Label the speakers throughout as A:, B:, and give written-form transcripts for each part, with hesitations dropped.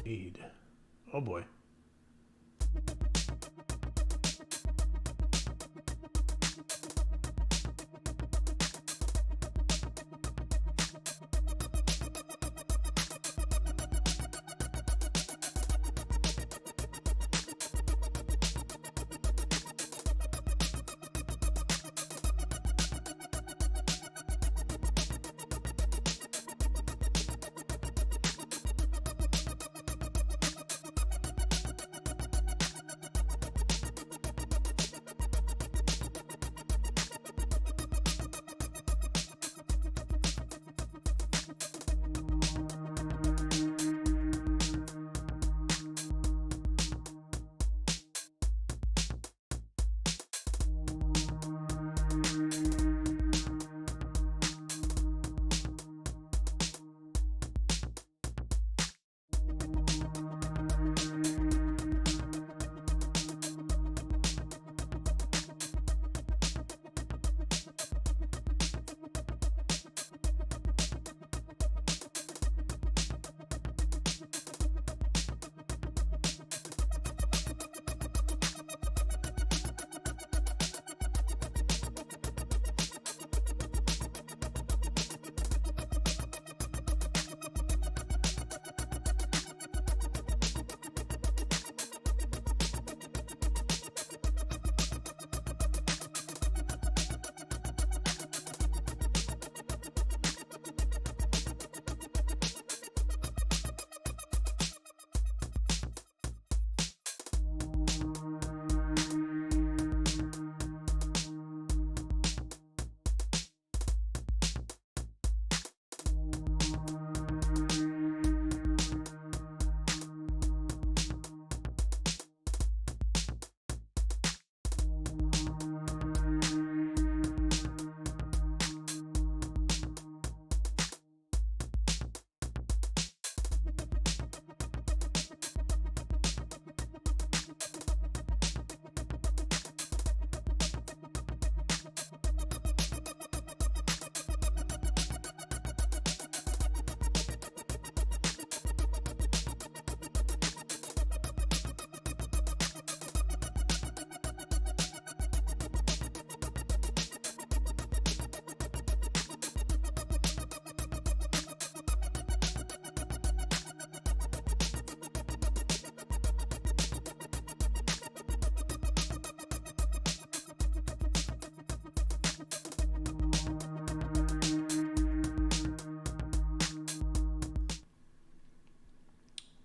A: Indeed. Oh boy.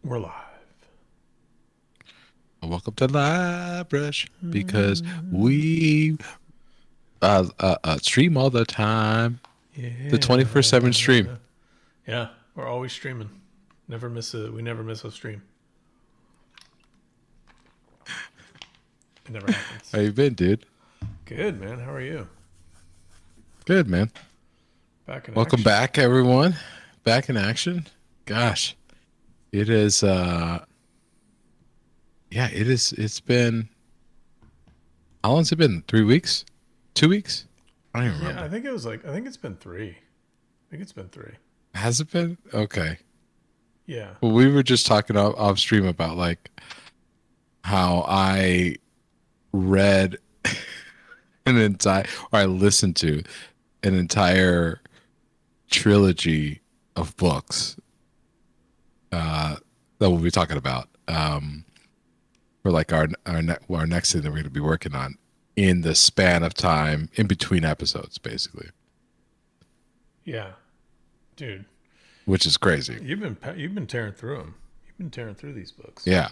A: We're live.
B: Welcome to LiveBrush because we stream all the time.
A: Yeah.
B: The 24/7 stream.
A: Yeah, we're always streaming. We never miss a stream. It never happens.
B: How you been, dude?
A: Good, man. How are you?
B: Good, man.
A: Back in
B: Welcome
A: action.
B: back, everyone. Back in action. Gosh, it is. Yeah, it is. It's been. How long's it been? 3 weeks? 2 weeks? I don't even remember.
A: Yeah, I think it's been 3. I think it's been 3.
B: Has it been? Okay.
A: Yeah.
B: Well, we were just talking off stream about like how I read I listened to an entire trilogy of books that we'll be talking about for like our next thing that we're going to be working on in the span of time in between episodes, basically.
A: Yeah, dude.
B: Which is crazy.
A: You've been tearing through them. You've been tearing through these books.
B: Yeah.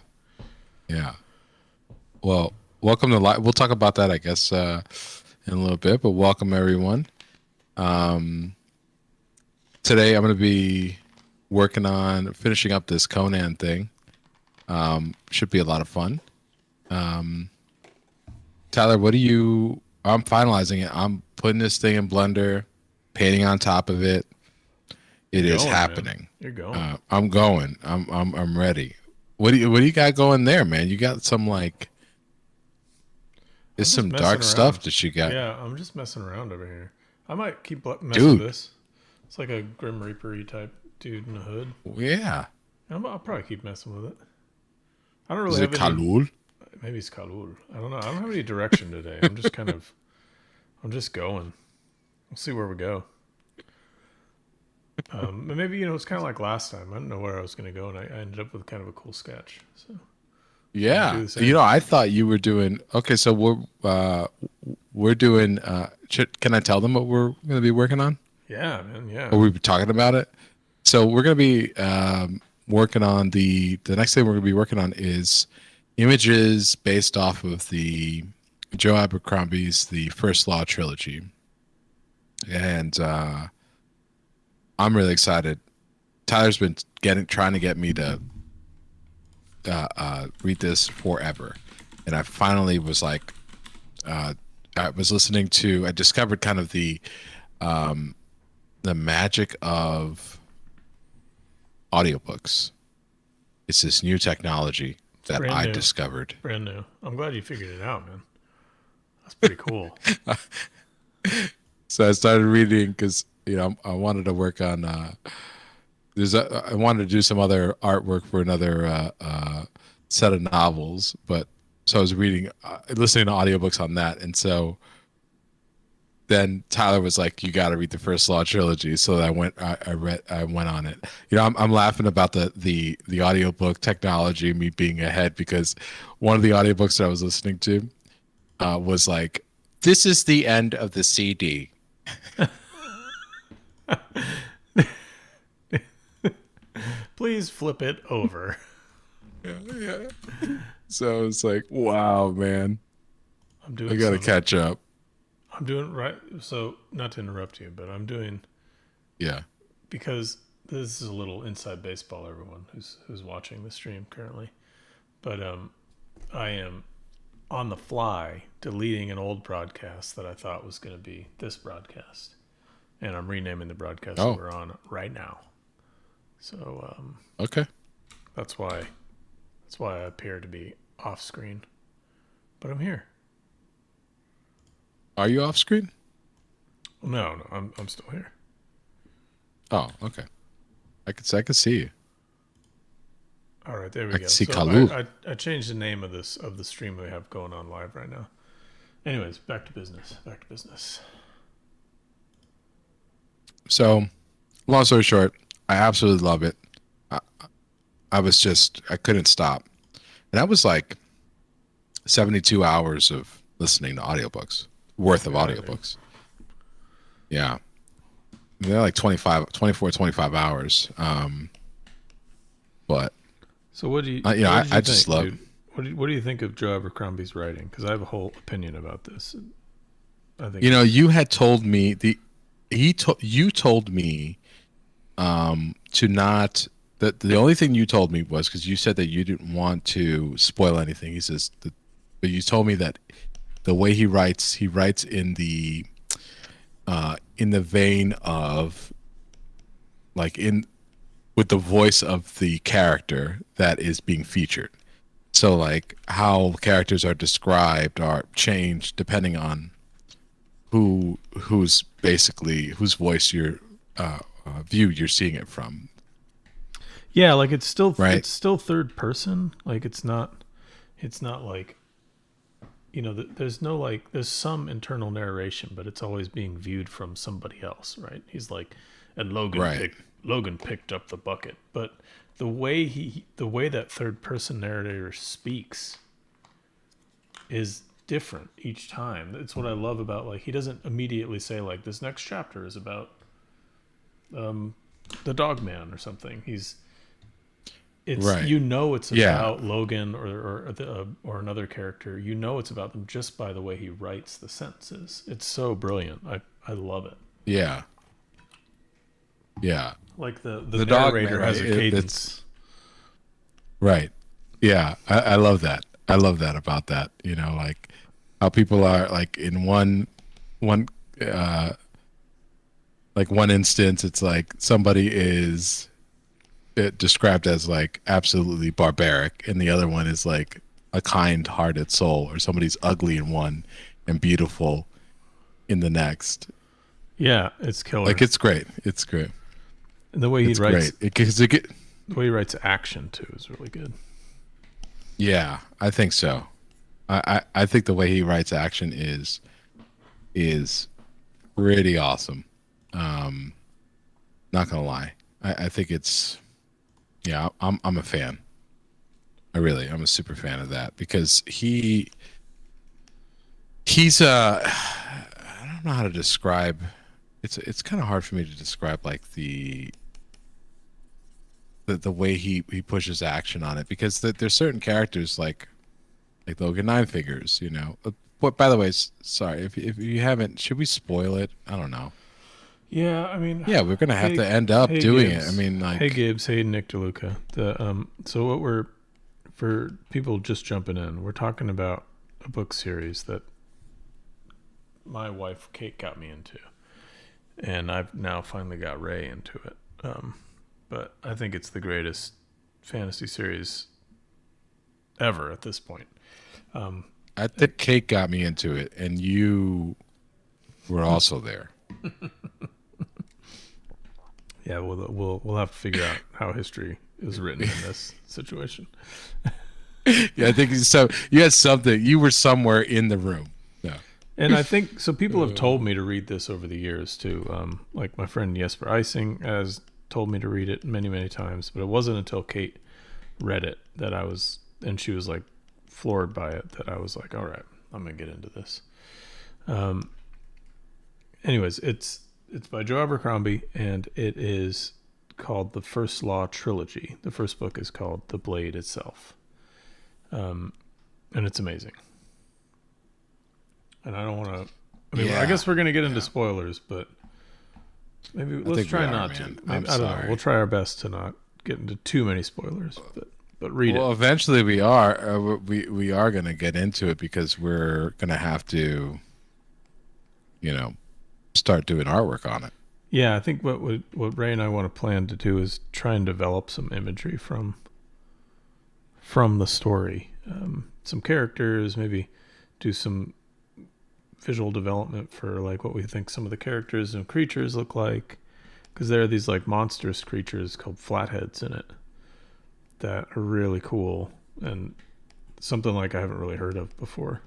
B: Well, welcome to live. We'll talk about that, I guess, in a little bit. But welcome everyone. Today I'm going to be working on finishing up this Conan thing. Should be a lot of fun. Tyler, I'm finalizing it. I'm putting this thing in Blender, painting on top of it. It is happening.
A: Man. You're going.
B: I'm going. I'm ready. What do you got going there, man? You got some like some dark stuff that you got.
A: Yeah, I'm just messing around over here. I might keep messing with this. It's like a Grim Reaper-y type dude in a hood.
B: Yeah.
A: I'll probably keep messing with it. I don't really
B: Is it
A: have any.
B: Kalul?
A: Maybe it's Kalul. I don't know. I don't have any direction today. I'm just going. We'll see where we go. Maybe it's kind of like last time. I didn't know where I was going to go, and I ended up with kind of a cool sketch. So
B: Yeah.
A: do the same.
B: I thought you were doing okay. So we're doing. Can I tell them what we're going to be working on?
A: Yeah, man. Yeah.
B: Or we were talking about it. So we're going to be working on the next thing we're going to be working on is images based off of the Joe Abercrombie's The First Law trilogy, and I'm really excited. Tyler's been trying to get me to read this forever, and I finally was like, I was listening to. I discovered kind of the magic of audiobooks. It's this new technology that I discovered.
A: Brand new. I'm glad you figured it out, man. That's pretty cool.
B: So I started reading because I wanted to work on. I wanted to do some other artwork for another set of novels, but so I was listening to audiobooks on that, and so then Tyler was like, "You got to read the First Law trilogy." So I went on it. I'm laughing about the audiobook technology, me being ahead, because one of the audiobooks that I was listening to was like, "This is the end of the CD."
A: Please flip it over.
B: Yeah. So it's like, wow, man.
A: I
B: got to catch up.
A: I'm doing right. So not to interrupt you, but I'm doing.
B: Yeah.
A: Because this is a little inside baseball, everyone who's watching the stream currently. But I am on the fly deleting an old broadcast that I thought was going to be this broadcast, and I'm renaming the broadcast that we're on right now. So
B: okay,
A: that's why I appear to be off screen, but I'm here.
B: Are you off screen?
A: No, I'm still here.
B: Oh, okay. I could see you.
A: All right, there we go.
B: See
A: so
B: Kalul.
A: I changed the name of the stream we have going on live right now. Anyways, back to business.
B: So, long story short, I absolutely love it. I couldn't stop. And that was like 72 hours of listening to audiobooks, worth of audiobooks. Yeah. They're like 24, 25 hours. But
A: so what do you,
B: I just love.
A: Dude? What do you think of Joe Abercrombie's writing? Because I have a whole opinion about this. I think
B: you had told me you told me to not that the only thing you told me was because you said that you didn't want to spoil anything. He says but you told me that the way he writes in the vein of like with the voice of the character that is being featured. So like how characters are described are changed depending on whose voice you're view you're seeing it from.
A: Yeah, like it's still
B: right?
A: It's still third person. Like it's not like there's some internal narration, but it's always being viewed from somebody else, right? He's like, and Logan picked up the bucket, but the way that third person narrator speaks is different each time. It's what I love about, like, he doesn't immediately say like this next chapter is about the dog man or something. It's it's about Logan or another character. It's about them just by the way he writes the sentences. It's so brilliant. I love it.
B: Yeah.
A: Like the narrator has a cadence.
B: Right. Yeah. I love that. I love that about that. Like how people are like in one instance, it's like somebody is described as like absolutely barbaric, and the other one is like a kind-hearted soul, or somebody's ugly in one and beautiful in the next.
A: Yeah, it's killer.
B: Like it's great. And
A: the way he writes, The way he writes action too is really good.
B: Yeah, I think so. I think the way he writes action is pretty awesome. Not gonna lie. I think it's I'm a fan. I'm a super fan of that because he's I don't know how to describe. It's kind of hard for me to describe like the way he pushes action on it because there's certain characters like Logan Nine Figures, you know. But by the way, sorry if you haven't, should we spoil it? I don't know.
A: Yeah, I mean,
B: Yeah, we're gonna have to end up doing
A: Gibbs.
B: it. I mean, like,
A: hey Gibbs, hey Nick DeLuca. So what we're for people just jumping in, we're talking about a book series that my wife Kate got me into, and I've now finally got Ray into it. But I think it's the greatest fantasy series ever at this point.
B: I think Kate got me into it, and you were also there.
A: Yeah, we'll have to figure out how history is written in this situation.
B: Yeah, I think so. You had something. You were somewhere in the room. Yeah.
A: And I think so. People have told me to read this over the years too. Like my friend Jesper Ising has told me to read it many, many times. But it wasn't until Kate read it that and she was like floored by it, that I was like, all right, I'm gonna get into this. Anyways, it's by Joe Abercrombie, and it is called the First Law Trilogy. The first book is called The Blade itself, and it's amazing. And I don't want to. I mean, I guess we're gonna get into spoilers, but maybe let's try not to. I don't know. We'll try our best to not get into too many spoilers, but read it.
B: Well, eventually we are. We are gonna get into it because we're gonna have to, you know, start doing artwork on it.
A: Yeah, I think what Ray and I want to plan to do is try and develop some imagery from the story, some characters, maybe do some visual development for like what we think some of the characters and creatures look like, because there are these like monstrous creatures called flatheads in it that are really cool and something like I haven't really heard of before,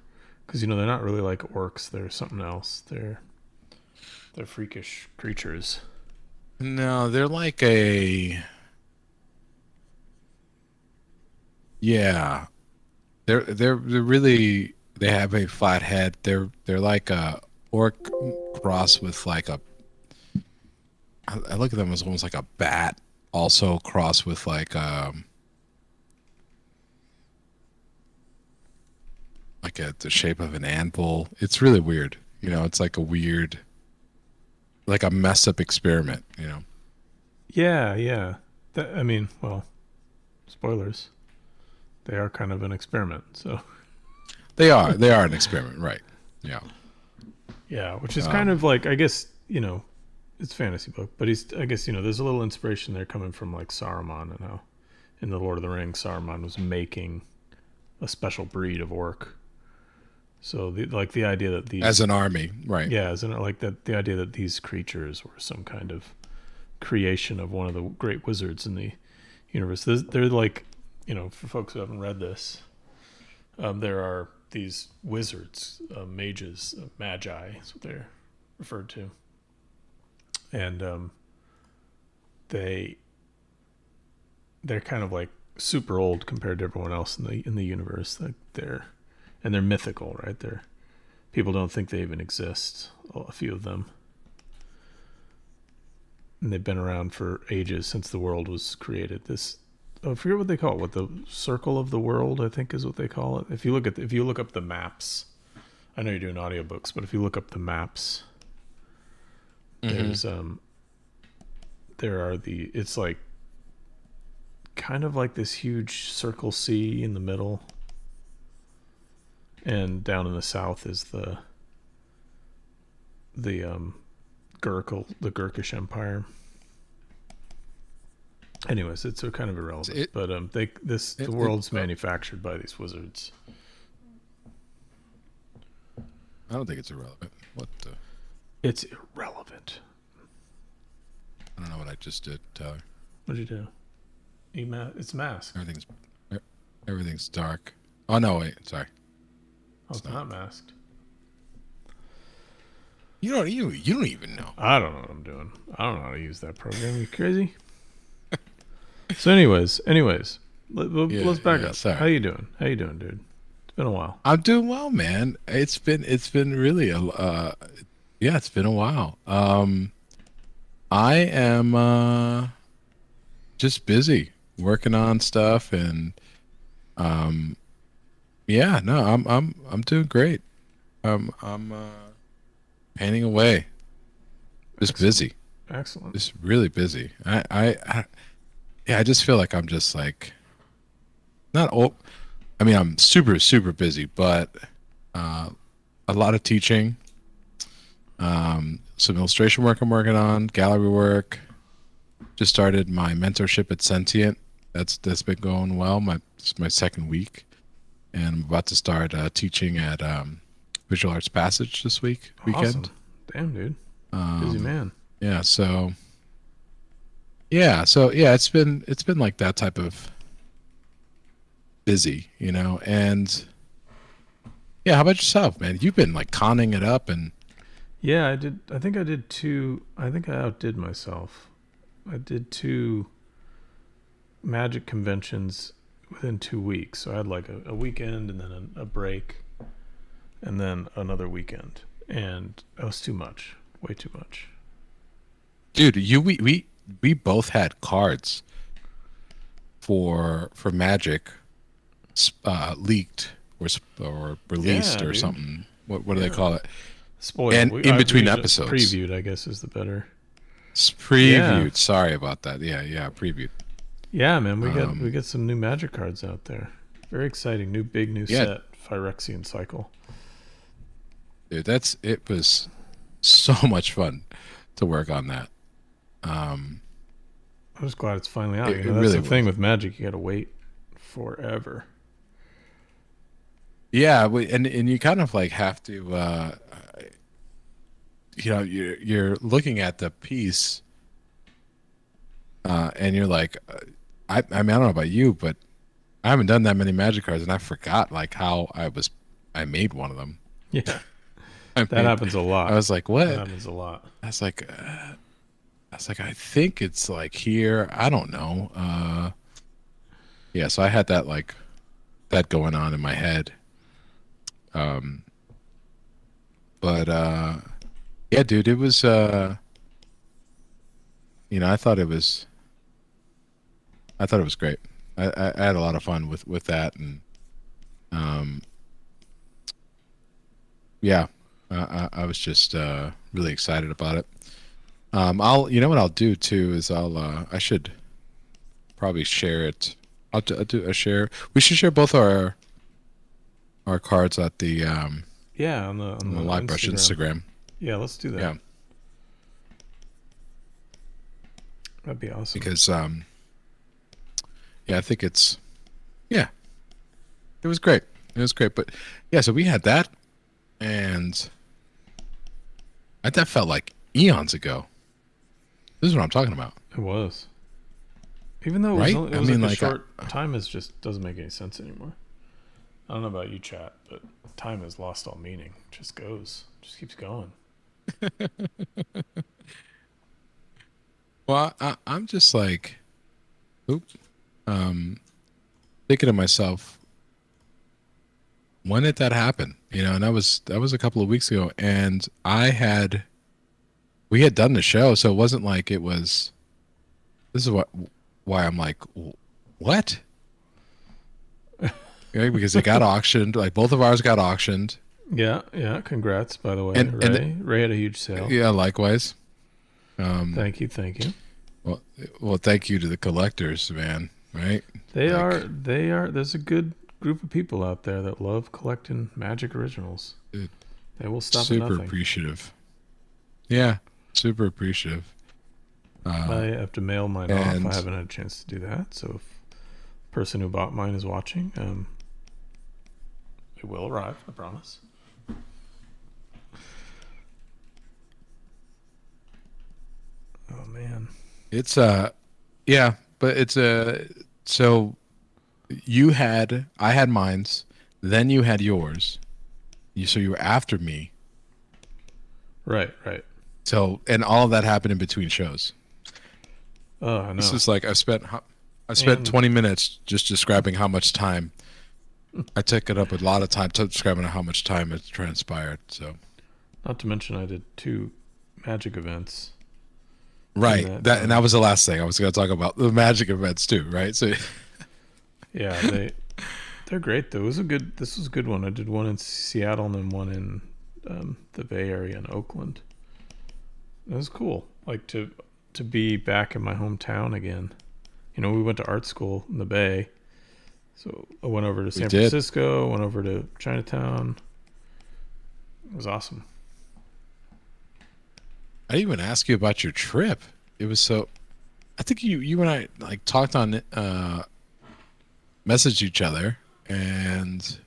A: because they're not really like orcs, they're something else. They're freakish creatures.
B: No, they're like they're really, they have a flat head. They're like a orc cross with like I look at them as almost like a bat, also cross with like the shape of an anvil. It's really weird. It's like a weird, like a mess up experiment,
A: Yeah. Well, spoilers. They are kind of an experiment, so.
B: They are an experiment, right? Yeah.
A: Yeah, which is kind of like, I guess, it's a fantasy book, but I guess, there's a little inspiration there coming from like Saruman, and how in the Lord of the Rings, Saruman was making a special breed of orc. So the idea that these,
B: as an army, right?
A: Yeah, the idea that these creatures were some kind of creation of one of the great wizards in the universe. They're like, for folks who haven't read this, there are these wizards, mages, magi, is what they're referred to, and they're kind of like super old compared to everyone else in the universe. Like they're mythical, right? People don't think they even exist. A few of them, and they've been around for ages, since the world was created. I forget what they call it. What, the circle of the world, I think, is what they call it. If you look up the maps, I know you're doing audiobooks, but if you look up the maps, there's it's like kind of like this huge circle C in the middle, and down in the south is the Gurkish Empire. Anyways, it's kind of irrelevant. But the world's manufactured by these wizards.
B: I don't think it's irrelevant.
A: It's irrelevant.
B: I don't know what I just did, Tyler.
A: What'd you do? It's masked.
B: Everything's dark. Oh no, wait, sorry.
A: Oh, it's not masked.
B: You don't even know.
A: I don't know what I'm doing. I don't know how to use that program. You crazy? So, anyways, let's back up.
B: Sorry.
A: How you doing, dude? It's been a while.
B: I'm doing well, man. It's been really it's been a while. I am just busy working on stuff and I'm doing great. I'm painting away. Just busy.
A: Excellent.
B: Just really busy. I just feel like I'm just like not old. I mean, I'm super busy, but a lot of teaching, some illustration work I'm working on, gallery work. Just started my mentorship at Sentient. That's been going well. It's my second week, and I'm about to start teaching at Visual Arts Passage this weekend.
A: Awesome. Damn, dude. Busy man.
B: Yeah. So it's been like that type of busy, and yeah. How about yourself, man? You've been like conning it up and.
A: Yeah, I did. I think I did two. I think I outdid myself. I did 2 magic conventions within 2 weeks. So I had like a weekend and then a break and then another weekend. And that was too much. Way too much.
B: Dude, we both had cards for magic leaked or released or something. What do they call it?
A: Spoiled.
B: And in between episodes.
A: Previewed, I guess, is the better.
B: Previewed. Yeah. Sorry about that. Yeah, previewed.
A: Yeah, man, we got some new magic cards out there. Very exciting. New set, Phyrexian Cycle.
B: Dude, it was so much fun to work on that.
A: I'm just glad it's finally out. That's
B: really
A: the thing with magic, you gotta wait forever.
B: Yeah, and you kind of like have to you're looking at the piece and you're like I mean, I don't know about you, but I haven't done that many magic cards and I forgot like how I made one of them.
A: Yeah. That happens a lot.
B: I was like, what?
A: That happens a lot.
B: I was like I think it's like here. I don't know. Yeah, so I had that like that going on in my head. But yeah, dude, it was I thought it was great. I had a lot of fun with that, and yeah, I was just really excited about it. What I'll do too is I should probably share it. I'll do a share. We should share both our cards at the on the LiveBrush Instagram.
A: Yeah, let's do that.
B: Yeah,
A: that'd be awesome.
B: Because I think it was great. It was great, but yeah, so we had that, and that felt like eons ago. This is what I'm talking about.
A: It was. Even though it was a short time, just doesn't make any sense anymore. I don't know about you, chat, but time has lost all meaning. It just keeps going.
B: Well, I'm just like, thinking to myself, when did that happen? And that was a couple of weeks ago, and we had done the show, so it wasn't like it was. This is why I'm like, what? Okay, because it got auctioned. Like both of ours got auctioned.
A: Yeah. Congrats, by the way, Ray. Ray had a huge sale.
B: Yeah, likewise.
A: Thank you.
B: Well, thank you to the collectors, man. Right?
A: They are. There's a good group of people out there that love collecting Magic originals.
B: Dude,
A: they will stop at nothing.
B: Super appreciative. Yeah, super appreciative.
A: I have to mail mine off. I haven't had a chance to do that. So if the person who bought mine is watching, it will arrive. I promise. Oh man.
B: It's yeah, but it's So I had mine's, then you had yours. So you were after me.
A: Right, right.
B: So, and all of that happened in between shows.
A: Oh, I
B: This
A: know.
B: is like I spent
A: And
B: 20 minutes just describing how much time. I took it up a lot of time describing how much time it transpired. So,
A: not to mention, I did 2 magic events in
B: right,
A: that
B: and that
A: time.
B: was the last thing I was going to talk about, the magic events too. Right, so
A: Yeah, they're great though. This was a good one. I did one in Seattle and then one in the Bay Area in Oakland. It was cool, like to be back in my hometown again. You know, we went to art school in the Bay, so I went over to
B: we
A: San
B: did.
A: Francisco, went over to Chinatown. It was awesome.
B: I didn't even ask you about your trip. It was so. I think you and I like talked on messaged each other, and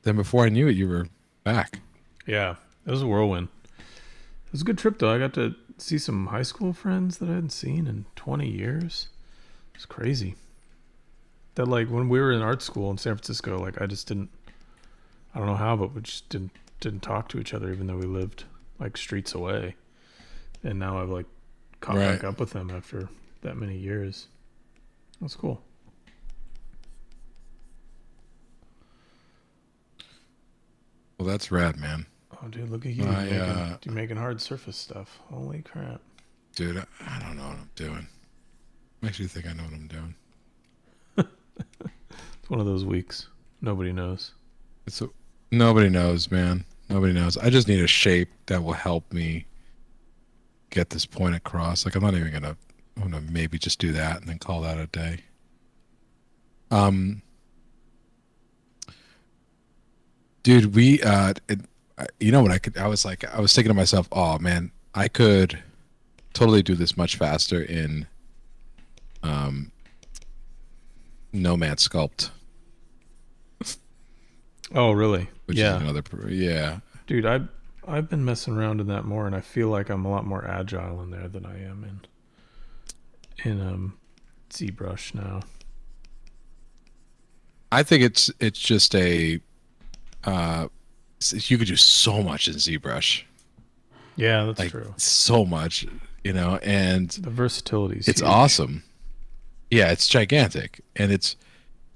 B: then before I knew it, you were back.
A: Yeah, it was a whirlwind. It was a good trip though. I got to see some high school friends that I hadn't seen in 20 years. It was crazy. That like when we were in art school in San Francisco, like I just didn't. I don't know how, but we just didn't talk to each other, even though we lived like streets away. And now I've like caught
B: Right.
A: back up with them after that many years. That's cool.
B: Well, that's rad, man.
A: Oh, dude, look at you making hard surface stuff. Holy crap.
B: Dude, I don't know what I'm doing. Makes you think I know what I'm doing.
A: It's one of those weeks. Nobody knows.
B: Nobody knows, man. Nobody knows. I just need a shape that will help me get this point across. Like I'm gonna maybe just do that and then call that a day. Dude, you know what I was thinking to myself, oh man, I could totally do this much faster in Nomad Sculpt.
A: Oh, really?
B: Which
A: Yeah.
B: is another, yeah.
A: Dude, I've been messing around in that more, and I feel like I'm a lot more agile in there than I am in ZBrush now.
B: I think it's just a you could do so much in ZBrush.
A: Yeah, that's
B: Like
A: true.
B: so much, and
A: The versatility is
B: it's
A: huge.
B: awesome. Yeah, it's gigantic, and it's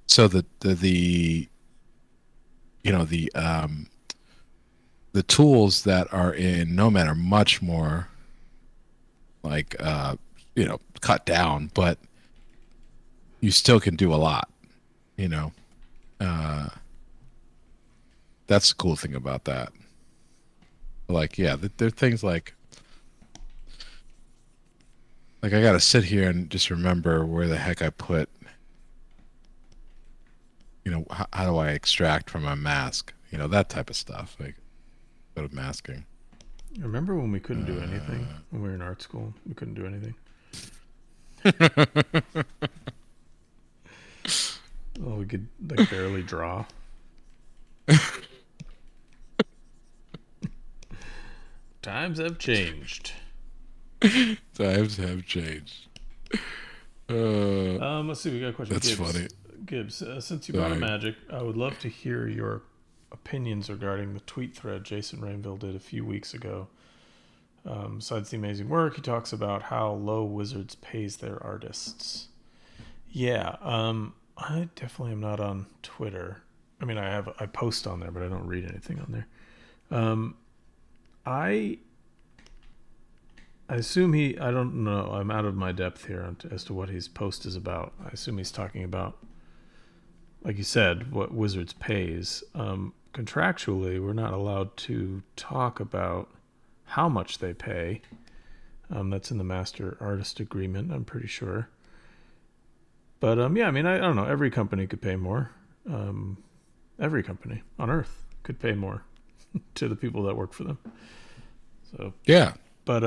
B: so the the tools that are in Nomad are much more like cut down, but you still can do a lot. That's the cool thing about that. Like, yeah, there are things like I gotta sit here and just remember where the heck I put. How do I extract from a mask? That type of stuff. Like, go to masking.
A: Remember when we couldn't do anything when we were in art school? We couldn't do anything. Oh, we could like barely draw. Times have changed.
B: Times have changed.
A: Let's see. We got a question.
B: That's funny.
A: Gibbs, since you brought up magic, I would love to hear your opinions regarding the tweet thread Jason Rainville did a few weeks ago. Besides the amazing work, he talks about how low Wizards pays their artists. Yeah, I definitely am not on Twitter. I mean, I post on there, but I don't read anything on there. I assume I don't know. I'm out of my depth here as to what his post is about. I assume he's talking about, like you said, what Wizards pays. Contractually, we're not allowed to talk about how much they pay. That's in the Master Artist Agreement, I'm pretty sure. But yeah, I mean, I don't know. Every company could pay more. Every company on Earth could pay more to the people that work for them. So
B: yeah,
A: but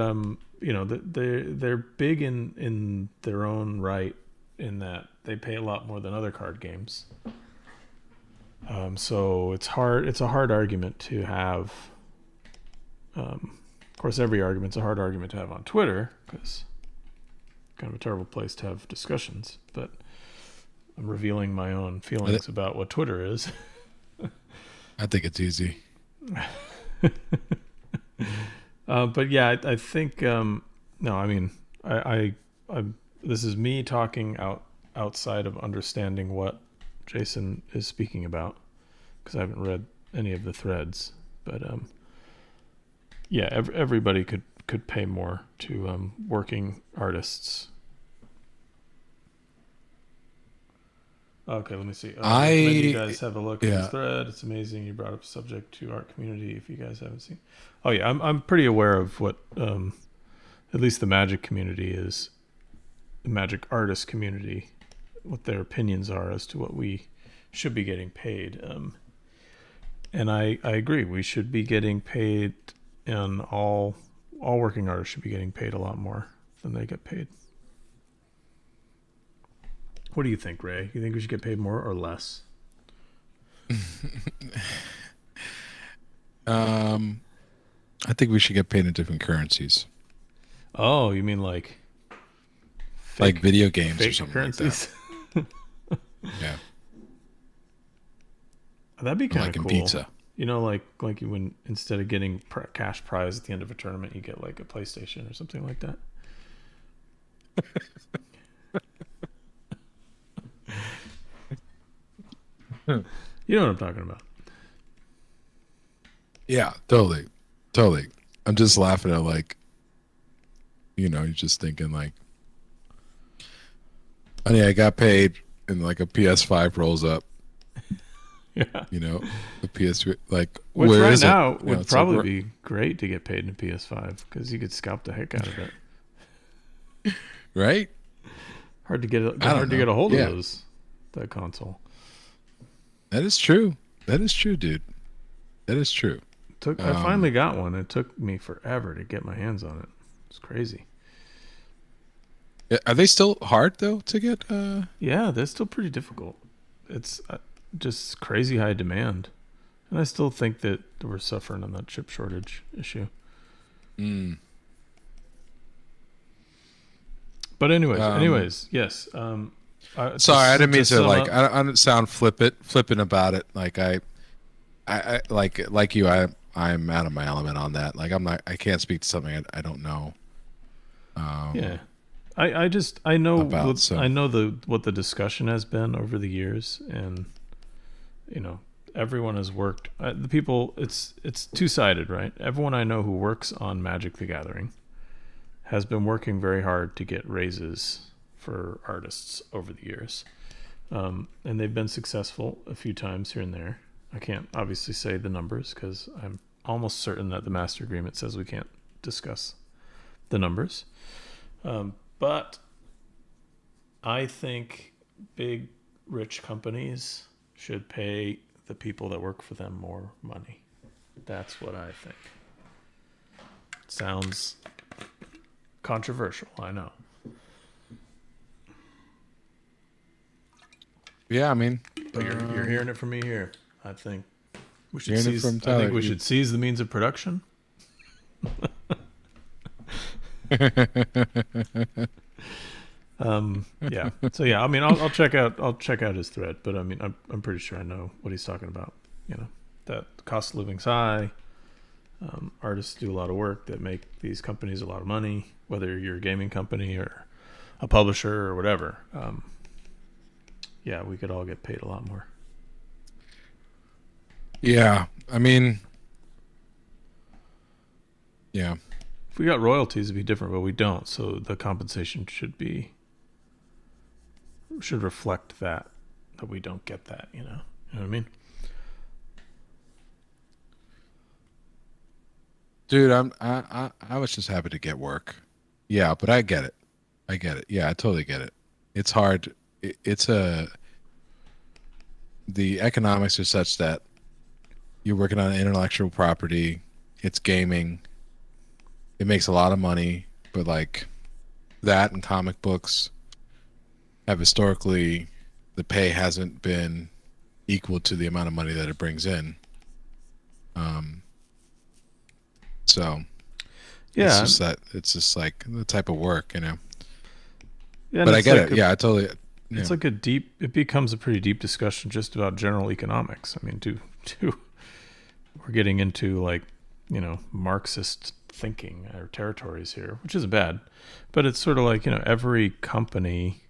A: they're big in their own right in that they pay a lot more than other card games. So it's hard. It's a hard argument to have. Of course, every argument's a hard argument to have on Twitter because kind of a terrible place to have discussions, but I'm revealing my own feelings about what Twitter is.
B: I think it's easy.
A: But yeah, I think no. I mean, I this is me talking outside of understanding what Jason is speaking about, because I haven't read any of the threads. But yeah, everybody could pay more to working artists. Okay, let me see. I recommend you guys have a look at this thread. It's amazing. You brought up a subject to art community. If you guys haven't seen, oh yeah, I'm pretty aware of what at least the magic community is, the magic artist community, what their opinions are as to what we should be getting paid. And I agree. We should be getting paid, and all working artists should be getting paid a lot more than they get paid. What do you think, Ray? You think we should get paid more or less?
B: I think we should get paid in different currencies.
A: Oh, you mean like
B: video games or something
A: currencies?
B: Like that. Yeah.
A: That'd be kind of cool.
B: Pizza.
A: You know, like you when instead of getting cash prize at the end of a tournament, you get like a PlayStation or something like that. You know what I'm talking about.
B: Yeah, totally. I'm just laughing at you're just thinking honey, I got paid, and like a PS5 rolls up.
A: Yeah.
B: The PS3,
A: which
B: where
A: right
B: is
A: now
B: it?
A: would probably be great to get paid in a PS5 because you could scalp the heck out of it.
B: Right?
A: Hard to get a hold of that console.
B: That is true, dude. That is true.
A: I finally got one. It took me forever to get my hands on it. It's crazy.
B: Are they still hard though to get?
A: Yeah, they're still pretty difficult. It's just crazy high demand, and I still think that we're suffering on that chip shortage issue. But anyways, yes.
B: Sorry, I didn't mean to I don't sound flippant about it. I like you. I'm out of my element on that. I can't speak to something I don't know.
A: Yeah, I know what the discussion has been over the years, and everyone has worked. The people, it's two-sided, right? Everyone I know who works on Magic the Gathering has been working very hard to get raises for artists over the years, and they've been successful a few times here and there. I can't obviously say the numbers because I'm almost certain that the master agreement says we can't discuss the numbers. But I think big, rich companies should pay the people that work for them more money. That's what I think. Sounds controversial, I know.
B: Yeah, I mean,
A: but you're hearing it from me here. I think we should seize the means of production. Yeah. So yeah, I mean, I'll check out his thread, but I mean, I'm pretty sure I know what he's talking about. That the cost of living's high. Artists do a lot of work that make these companies a lot of money, whether you're a gaming company or a publisher or whatever. Yeah, we could all get paid a lot more.
B: Yeah, I mean, yeah.
A: If we got royalties, it'd be different, but we don't. So the compensation should reflect that we don't get that. You know what I mean?
B: Dude, I was just happy to get work. Yeah, but I get it. Yeah, I totally get it. It's hard. The economics are such that you're working on intellectual property. It's gaming. It makes a lot of money, but that and comic books have historically, the pay hasn't been equal to the amount of money that it brings in. So
A: yeah,
B: it's just the type of work,
A: Yeah,
B: But I get it. Yeah, I totally. Yeah.
A: It's like it becomes a pretty deep discussion just about general economics. I mean, we're getting into like, Marxist thinking or territories here, which isn't bad, but it's sort of like, every company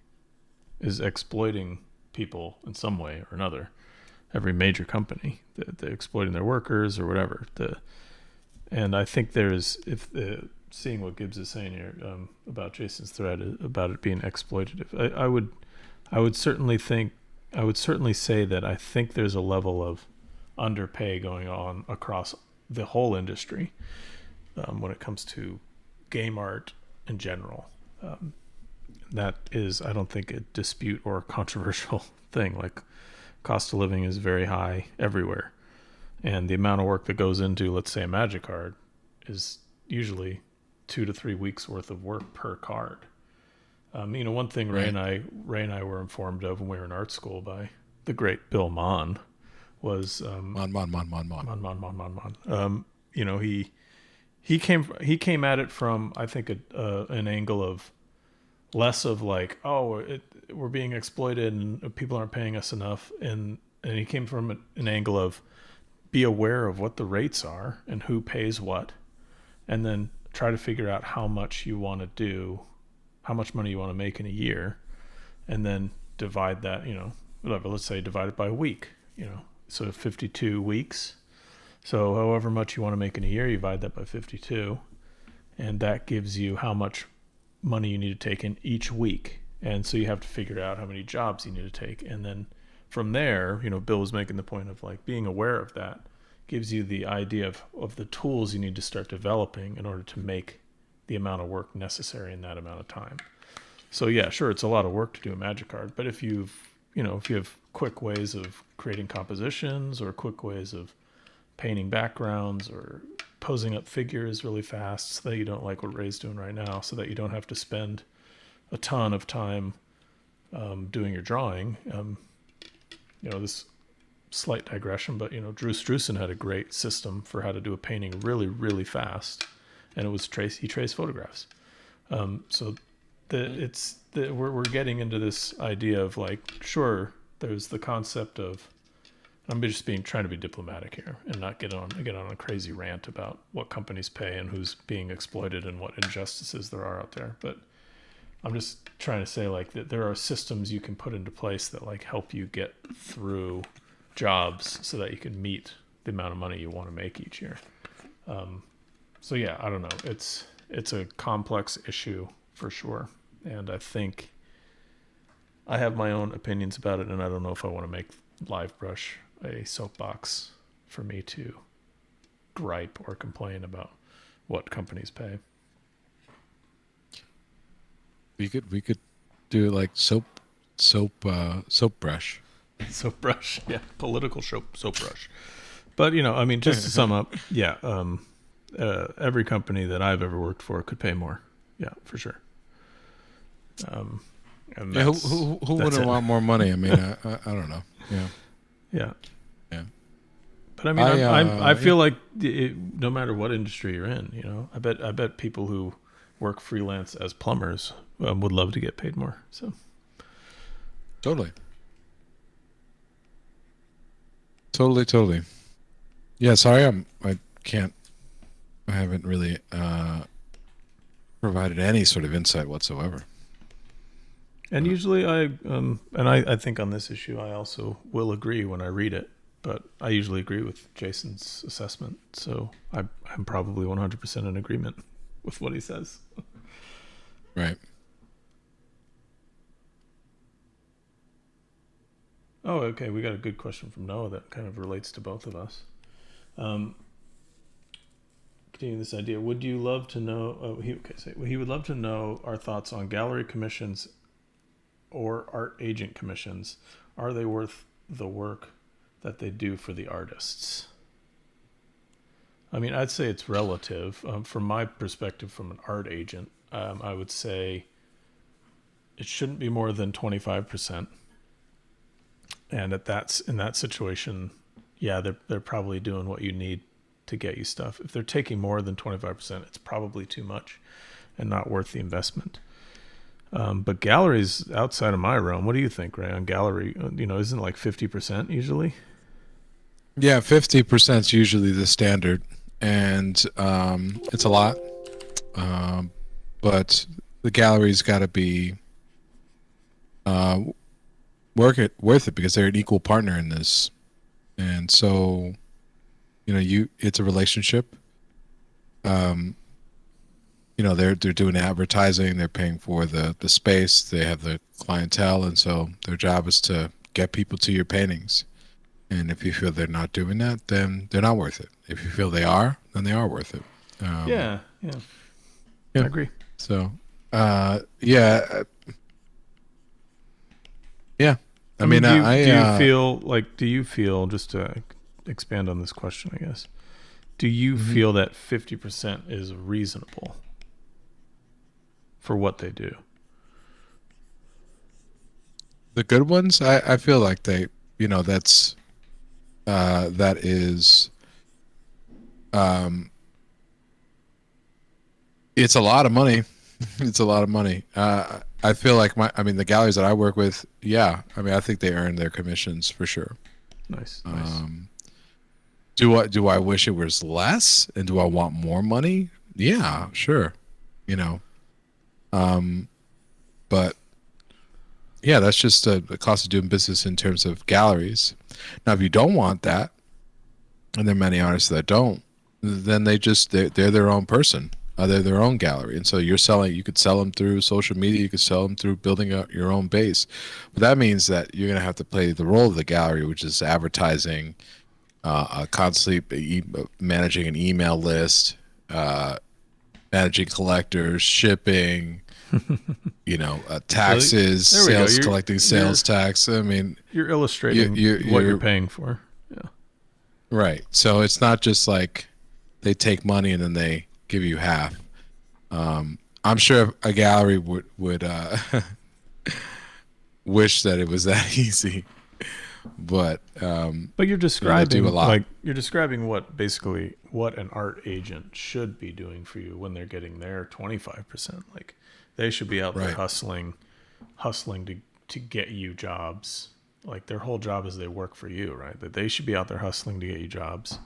A: is exploiting people in some way or another. Every major company, they're exploiting their workers or whatever. And I think seeing what Gibbs is saying here about Jason's thread about it being exploitative, I would certainly say that I think there's a level of underpay going on across the whole industry when it comes to game art in general. That is, I don't think, a dispute or a controversial thing. Like, cost of living is very high everywhere, and the amount of work that goes into, let's say, a magic card is usually 2 to 3 weeks worth of work per card. One thing Ray and I were informed of when we were in art school by the great Bill Mon was he came at it from, I think, an angle of less of like, we're being exploited and people aren't paying us enough, and he came from an angle of be aware of what the rates are and who pays what, and then try to figure out how much you want to do, how much money you want to make in a year, and then divide that, whatever, let's say divide it by a week, so 52 weeks. So however much you want to make in a year, you divide that by 52, and that gives you how much money you need to take in each week. And so you have to figure out how many jobs you need to take. And then from there, Bill was making the point of like being aware of that gives you the idea of the tools you need to start developing in order to make the amount of work necessary in that amount of time. So yeah, sure, it's a lot of work to do a magic card, but if you have quick ways of creating compositions or quick ways of painting backgrounds or posing up figures really fast so that you don't, like what Ray's doing right now, so that you don't have to spend a ton of time doing your drawing. This slight digression, but Drew Struzan had a great system for how to do a painting really, really fast, and it was he traced photographs. So we're getting into this idea of like, sure, there's the concept of, I'm just trying to be diplomatic here and not get on a crazy rant about what companies pay and who's being exploited and what injustices there are out there. But I'm just trying to say like that there are systems you can put into place that like help you get through jobs so that you can meet the amount of money you want to make each year. So yeah, I don't know. It's a complex issue for sure. And I think I have my own opinions about it, and I don't know if I want to make LiveBrush a soapbox for me to gripe or complain about what companies pay.
B: We could do like soap brush.
A: Soap brush, yeah, political soap brush. But just to sum up, yeah, every company that I've ever worked for could pay more, yeah, for sure. And
B: who wouldn't want more money? I mean, I don't know. Yeah.
A: But I mean, I feel like no matter what industry you're in, I bet people who work freelance as plumbers would love to get paid more. So
B: totally. Yeah, sorry, I haven't really provided any sort of insight whatsoever.
A: And usually I think on this issue I also will agree when I read it, but I usually agree with Jason's assessment. So I'm probably 100% in agreement with what he says.
B: Right.
A: Oh, okay. We got a good question from Noah that kind of relates to both of us. Continuing this idea, would you love to know? He would love to know our thoughts on gallery commissions or art agent commissions. Are they worth the work that they do for the artists? I mean, I'd say it's relative. From my perspective, from an art agent, I would say it shouldn't be more than 25%. And in that situation, yeah, they're probably doing what you need to get you stuff. If they're taking more than 25%, it's probably too much and not worth the investment. But galleries outside of my realm. What do you think, Ray? On gallery, isn't it like 50% usually?
B: Yeah, 50% is usually the standard, and it's a lot. Um, but the gallery's got to be uh, worth it because they're an equal partner in this, and so it's a relationship. Um, they're doing advertising, they're paying for the space, they have the clientele, and so their job is to get people to your paintings. And if you feel they're not doing that, then they're not worth it. If you feel they are, then they are worth it.
A: Yeah, I
B: Yeah.
A: agree.
B: So, yeah, yeah. I mean,
A: do you feel, just to expand on this question, I guess, do you feel that 50% is reasonable for what they do?
B: the good ones, I feel like that's that is, it's a lot of money. It's a lot of money. I feel like the galleries that I work with, yeah, I think they earn their commissions for sure.
A: Nice.
B: Do I wish it was less, and do I want more money? Yeah, sure. You know, but yeah, that's just the cost of doing business in terms of galleries. Now, if you don't want that, and there are many artists that don't, then they're their own person. They're their own gallery, and so you could sell them through social media, you could sell them through building up your own base. But that means that you're going to have to play the role of the gallery, which is advertising, constantly managing an email list, managing collectors, shipping, taxes, sales, collecting sales tax. I mean,
A: you're illustrating what you're paying for. Yeah.
B: Right. So it's not just like they take money and then they give you half. I'm sure a gallery would wish that it was that easy, but
A: you're describing you're describing what an art agent should be doing for you when they're getting their 25%. Like, they should be out there hustling to get you jobs. Like, their whole job is they work for you, right? That they should be out there hustling to get you jobs.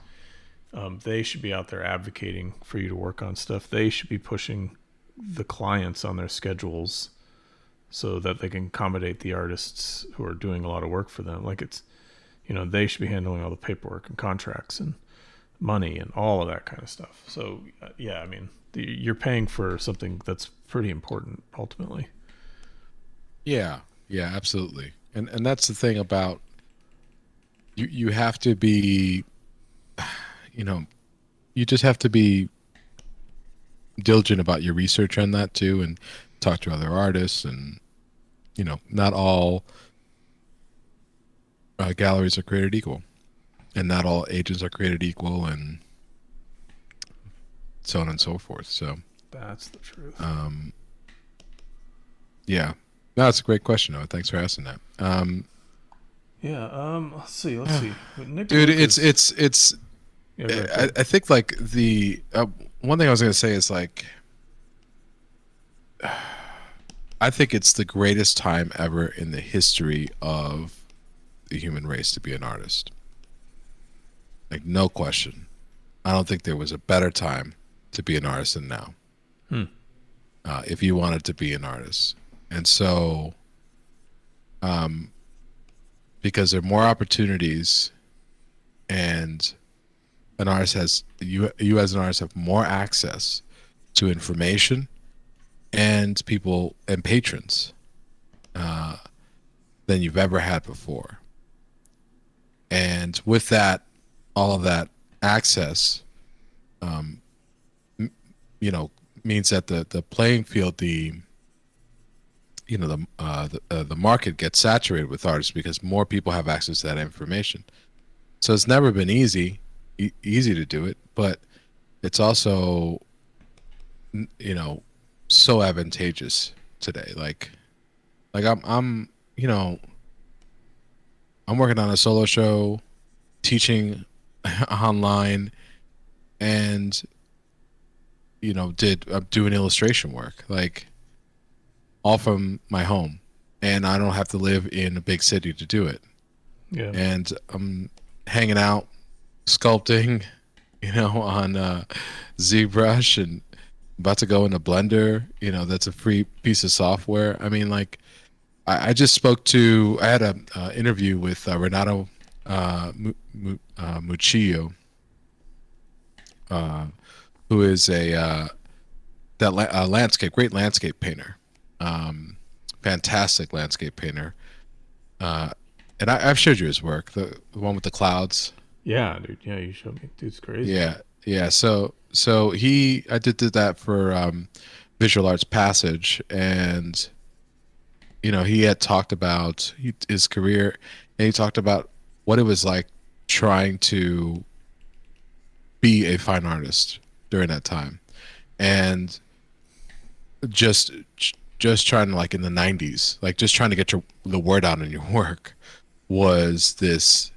A: They should be out there advocating for you to work on stuff. They should be pushing the clients on their schedules so that they can accommodate the artists who are doing a lot of work for them. Like, it's, they should be handling all the paperwork and contracts and money and all of that kind of stuff. So, yeah, you're paying for something that's pretty important ultimately.
B: Yeah, absolutely. And that's the thing about you have to be, you just have to be diligent about your research on that too, and talk to other artists. And not all galleries are created equal, and not all agents are created equal, and so on and so forth. So
A: that's the truth.
B: Yeah, no, that's a great question, Noah. Thanks for asking that.
A: Let's see.
B: Dude, it's I think like the one thing I was going to say is like, I think it's the greatest time ever in the history of the human race to be an artist. Like, no question. I don't think there was a better time to be an artist than now. If you wanted to be an artist. And so, because there are more opportunities, and an artist has, you as an artist have more access to information and people and patrons than you've ever had before. And with that, all of that access, means that the playing field, the market gets saturated with artists because more people have access to that information. So it's never been easy to do it, but it's also, so advantageous today. Like I'm working on a solo show, teaching online, and I'm doing illustration work. Like, all from my home, and I don't have to live in a big city to do it.
A: Yeah.
B: And I'm hanging out, sculpting, on ZBrush, and about to go into Blender. That's a free piece of software. I mean, like, I just I had a interview with Renato Muccio, who is great landscape painter, fantastic landscape painter. And I've showed you his work, the one with the clouds.
A: Yeah, dude. Yeah, you showed me. Dude's crazy.
B: Yeah, yeah. So I did that for Visual Arts Passage, and he had talked about his career, and he talked about what it was like trying to be a fine artist during that time, and just trying to, like, in the 90s, like, just trying to get the word out in your work was this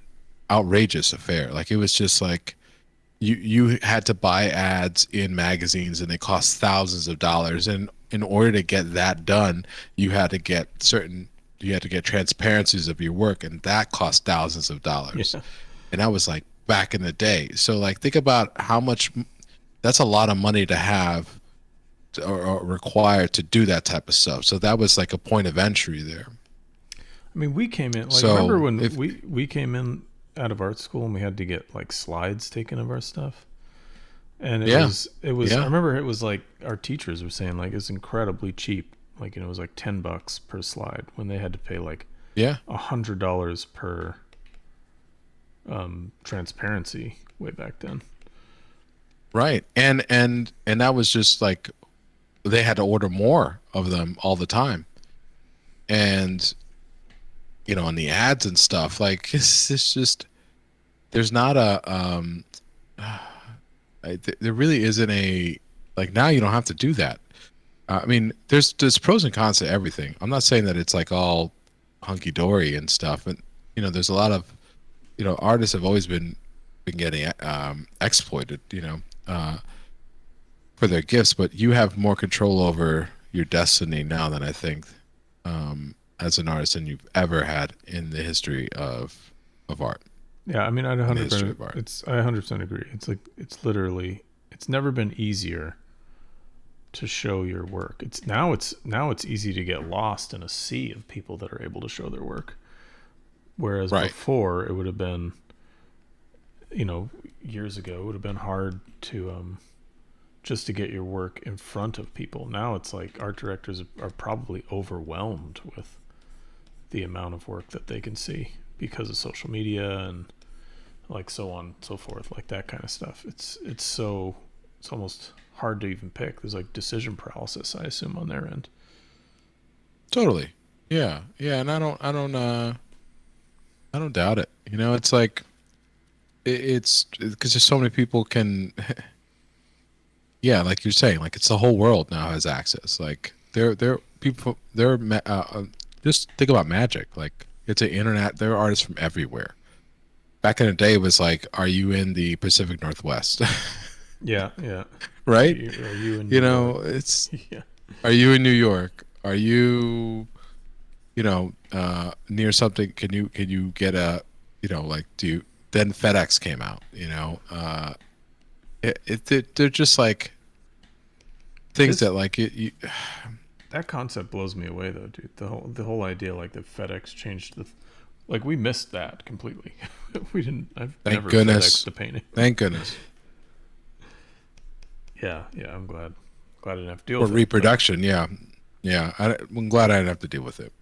B: outrageous affair. Like, it was just like you had to buy ads in magazines, and they cost thousands of dollars, and in order to get that done, you had to get transparencies of your work, and that cost thousands of dollars.
A: Yeah.
B: And that was like back in the day. So, like, think about how much that's a lot of money to have, or required to do that type of stuff. So that was like a point of entry there.
A: I mean, we came in, like,
B: So
A: remember when we came in out of art school and we had to get like slides taken of our stuff? And it was
B: Yeah.
A: I remember it was like our teachers were saying like it's incredibly cheap. Like, it was like $10 per slide when they had to pay like
B: Yeah.
A: $100 per transparency way back then.
B: Right. And that was just like they had to order more of them all the time. And on the ads and stuff, like, it's just, there's not there really isn't a, like, now you don't have to do that. I mean, there's pros and cons to everything. I'm not saying that it's like all hunky dory and stuff, and there's a lot of artists have always been getting exploited, for their gifts, but you have more control over your destiny now than I think, as an artist, than you've ever had in the history of art.
A: Yeah, I mean, I
B: In the history
A: 100%.
B: of art.
A: I 100% agree. It's like it's never been easier to show your work. Now it's easy to get lost in a sea of people that are able to show their work. Whereas
B: Right.
A: before it would have been, years ago, it would have been hard to just to get your work in front of people. Now it's like art directors are probably overwhelmed with the amount of work that they can see because of social media and like so on and so forth, like that kind of stuff. It's almost hard to even pick. There's like decision paralysis, I assume, on their end.
B: Totally. Yeah. Yeah. And I don't doubt it. It's like, it's because there's so many people can, yeah, like you're saying, like, it's the whole world now has access. Like, just think about magic. Like, it's an internet. There are artists from everywhere. Back in the day, it was like, are you in the Pacific Northwest?
A: Yeah, yeah.
B: Right?
A: Are you in New York?
B: It's,
A: Yeah.
B: are you in New York? Are you, near something? Can you get a, like, then FedEx came out, they're just like things that, like,
A: that concept blows me away, though, dude. The whole idea, like, that FedEx changed like, we missed that completely. We didn't. I've
B: thank
A: never
B: goodness.
A: FedExed a painting.
B: Thank goodness.
A: Yeah, I'm glad I didn't have to deal
B: Or
A: with
B: reproduction. Yeah. I'm glad I didn't have to deal with it.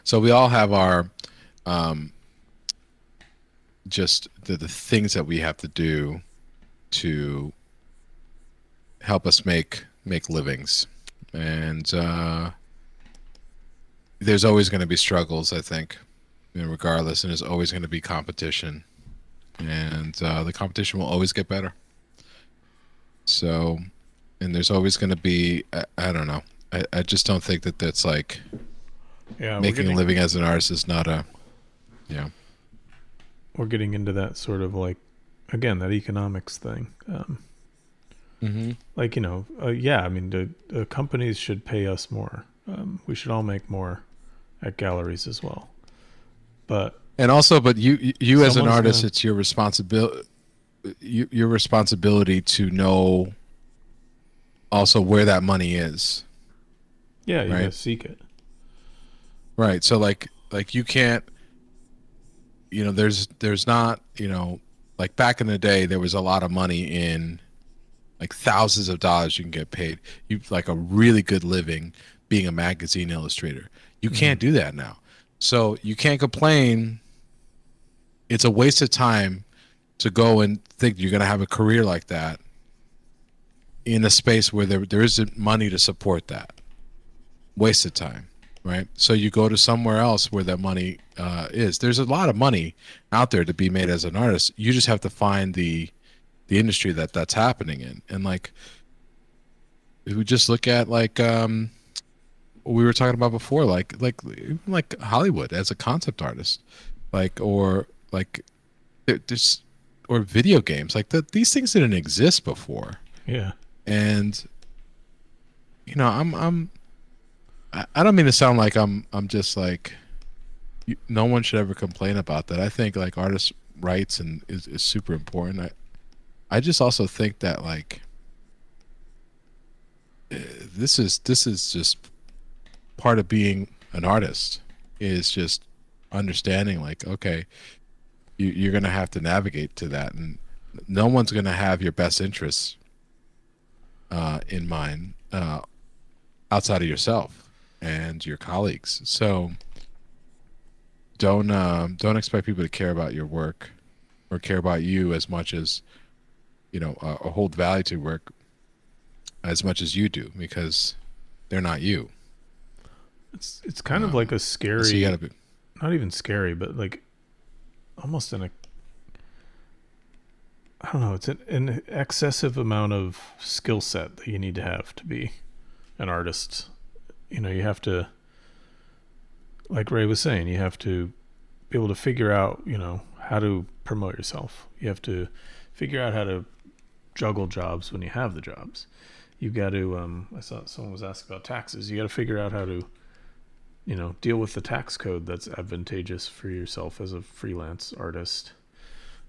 B: So we all have our just the things that we have to do to help us make livings, and there's always going to be struggles, I think, regardless, and there's always going to be competition, and the competition will always get better. So, and there's always going to be, I don't know, I just don't think that that's like,
A: Yeah,
B: making a living as an artist is not a, yeah.
A: We're getting into that sort of, like, again, that economics thing.
B: Mm-hmm.
A: Like, yeah, I mean, the companies should pay us more. We should all make more at galleries as well. But
B: And also, but you as an
A: someone's
B: artist,
A: gonna,
B: it's your responsibility. Your responsibility to know also where that money is,
A: yeah, you gotta
B: right?
A: seek it.
B: Right. So like you can't, there's not, like back in the day there was a lot of money in like thousands of dollars you can get paid. You like a really good living being a magazine illustrator. You
A: Mm-hmm.
B: can't do that now. So you can't complain. It's a waste of time to go and think you're going to have a career like that in a space where there isn't money to support that. Waste of time, right? So you go to somewhere else where that money is. There's a lot of money out there to be made as an artist. You just have to find the industry that's happening in. And like if we just look at like what we were talking about before, like Hollywood as a concept artist, like or like there's or video games like that. These things didn't exist before,
A: Yeah.
B: and I don't mean to sound like I'm just like no one should ever complain about that. I think like artists' rights and is super important. I just also think that like this is just part of being an artist is just understanding like okay you're gonna have to navigate to that and no one's gonna have your best interests in mind outside of yourself and your colleagues. So don't expect people to care about your work or care about you as much as or hold value to work as much as you do because they're not you.
A: It's kind of like a
B: So you
A: scary,
B: gotta be
A: not even scary, but like almost I don't know, it's an excessive amount of skill set that you need to have to be an artist. You have to, like Ray was saying, you have to be able to figure out, how to promote yourself. You have to figure out how to juggle jobs when you have the jobs. You've got to, I saw someone was asking about taxes. You got to figure out how to, deal with the tax code that's advantageous for yourself as a freelance artist.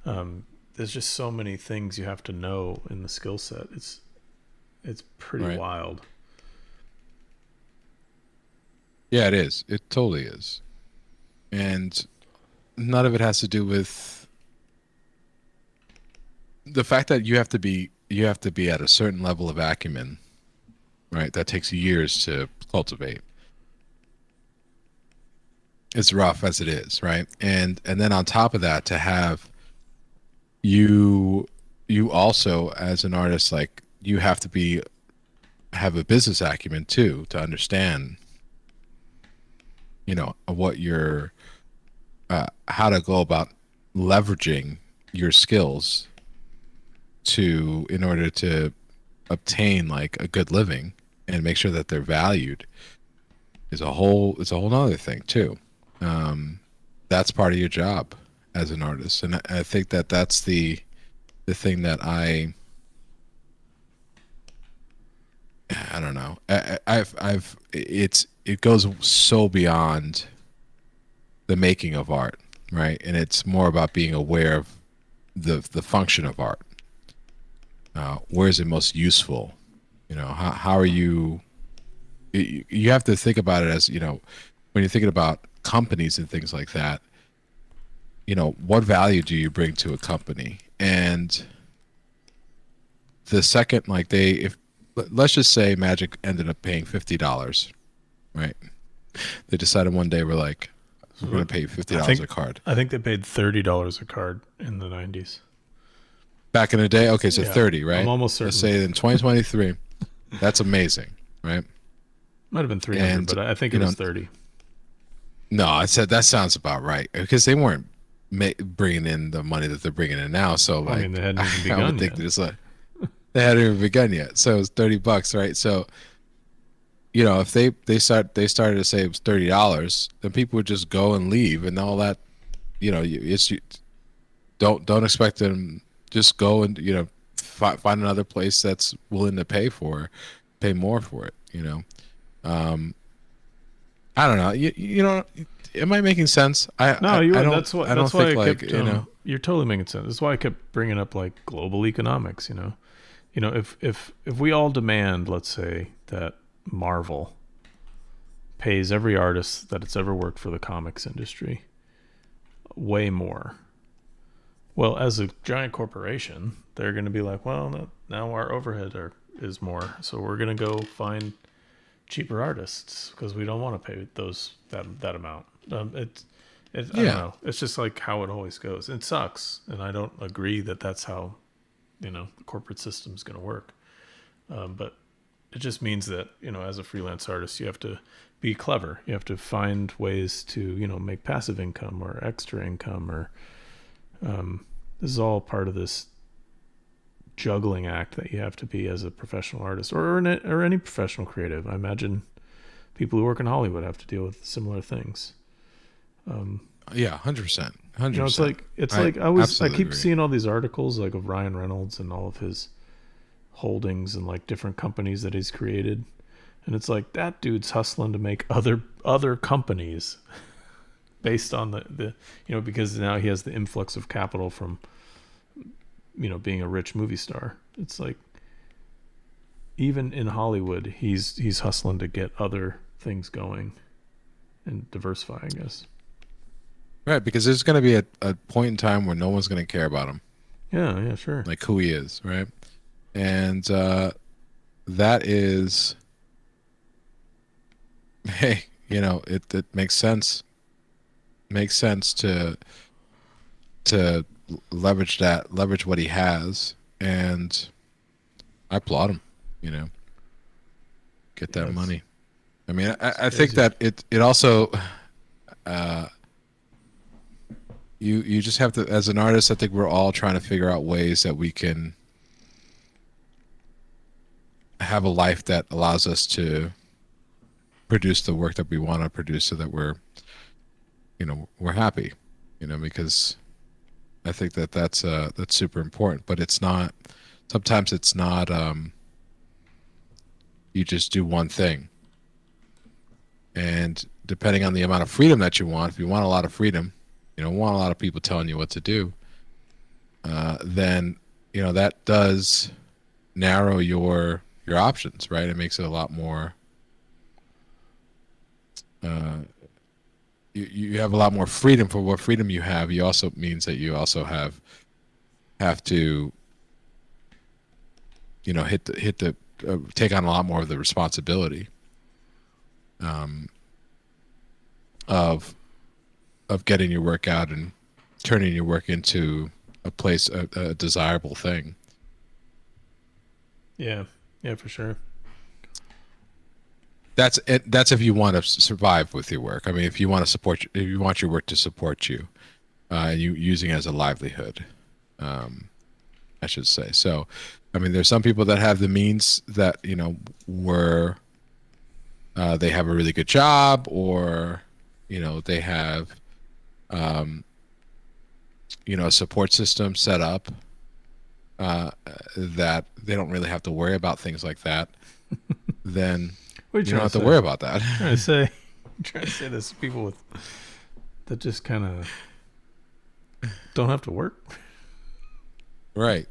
A: There's just so many things you have to know in the skill set. It's pretty
B: right.
A: wild.
B: Yeah, it is. It totally is. And none of it has to do with the fact that you have to be at a certain level of acumen, right? That takes years to cultivate. It's rough as it is, right? And then on top of that to have you you also as an artist like you have to be have a business acumen too to understand what your how to go about leveraging your skills to in order to obtain like a good living and make sure that they're valued is a whole nother thing too. That's part of your job as an artist, and I think that that's the thing that I don't know. It goes so beyond the making of art, right? And it's more about being aware of the function of art. Where is it most useful? How are you? You have to think about it as when you're thinking about companies and things like that. What value do you bring to a company? And the second, like if let's just say Magic ended up paying $50, right? They decided one day we're like, we're going to pay you $50 a card.
A: I think they paid $30 a card in the 90s.
B: Back in the day, okay, so
A: Yeah,
B: 30, right?
A: I'm almost certain.
B: Let's say in 2023, that's amazing, right?
A: Might have been 300,
B: And
A: but I think it was 30.
B: No, I said that sounds about right because they weren't bringing in the money that they're bringing in now. So like,
A: I mean, they hadn't even
B: I
A: begun
B: would think
A: yet.
B: that it's like they hadn't even begun yet. So it was $30, right? So if they started to say it was $30, then people would just go and leave and all that. It's don't expect them just go and find another place that's willing to pay more for it. I don't know. You know, am I making sense?
A: No,
B: I
A: you.
B: don't. I don't
A: That's why
B: think
A: I
B: like
A: kept. You're totally making sense. That's why I kept bringing up like global economics. If we all demand, let's say, that Marvel pays every artist that it's ever worked for the comics industry way more. Well, as a giant corporation, they're going to be like, well, no, now our overhead is more, so we're going to go find cheaper artists because we don't want to pay that amount. I don't know. It's just like how it always goes. It sucks, and I don't agree that that's how the corporate system's going to work. But it just means that as a freelance artist, you have to be clever. You have to find ways to make passive income or extra income, or this is all part of this juggling act that you have to be as a professional artist or any professional creative. I imagine people who work in Hollywood have to deal with similar things.
B: Yeah, 100%. 100%.
A: It's like I keep seeing all these articles like of Ryan Reynolds and all of his holdings and like different companies that he's created, and it's like that dude's hustling to make other companies based on the because now he has the influx of capital from being a rich movie star. It's like even in Hollywood he's hustling to get other things going and diversify, I guess.
B: Right, because there's going to be a point in time where no one's going to care about him.
A: Yeah, sure.
B: Like who he is, right? And that is, hey, it makes sense. Makes sense to leverage what he has, and I applaud him. Get that money. I mean, I think that it also. You just have to, as an artist, I think we're all trying to figure out ways that we can have a life that allows us to produce the work that we want to produce so that we're happy, because I think that's super important, but sometimes it's not, you just do one thing. And depending on the amount of freedom that you want, if you want a lot of freedom, want a lot of people telling you what to do, then that does narrow your options, right? It makes it a lot more. You have a lot more freedom. For what freedom you have, you also means that you also have to take on a lot more of the responsibility of getting your work out and turning your work into a desirable thing.
A: Yeah, for sure.
B: That's it. That's if you want to survive with your work. I mean, if you want your work to support you, and you using it as a livelihood, I should say. So, I mean, there's some people that have the means that where they have a really good job, or they have a support system set up that they don't really have to worry about things like that. Then you don't have to worry about that.
A: I'm trying to say this to people that just kind of don't have to work.
B: Right.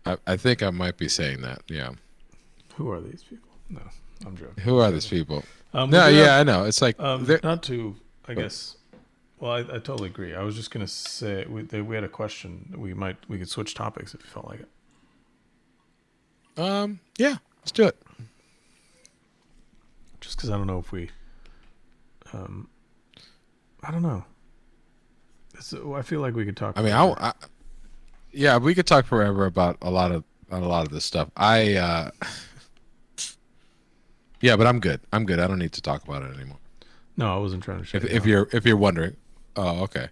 B: I think I might be saying that. Yeah.
A: Who are these people? No, I'm joking.
B: Who are these people? I know. It's like
A: not to. I guess. Well, I totally agree. I was just gonna say we had a question. We could switch topics if you felt like it.
B: Yeah, let's do it.
A: Just because I don't know if we. I don't know. I feel like we could talk.
B: I mean, yeah, we could talk forever about a lot of this stuff. Yeah, but I'm good. I don't need to talk about it anymore.
A: No, I wasn't trying to shut
B: if you're wondering. Oh, okay.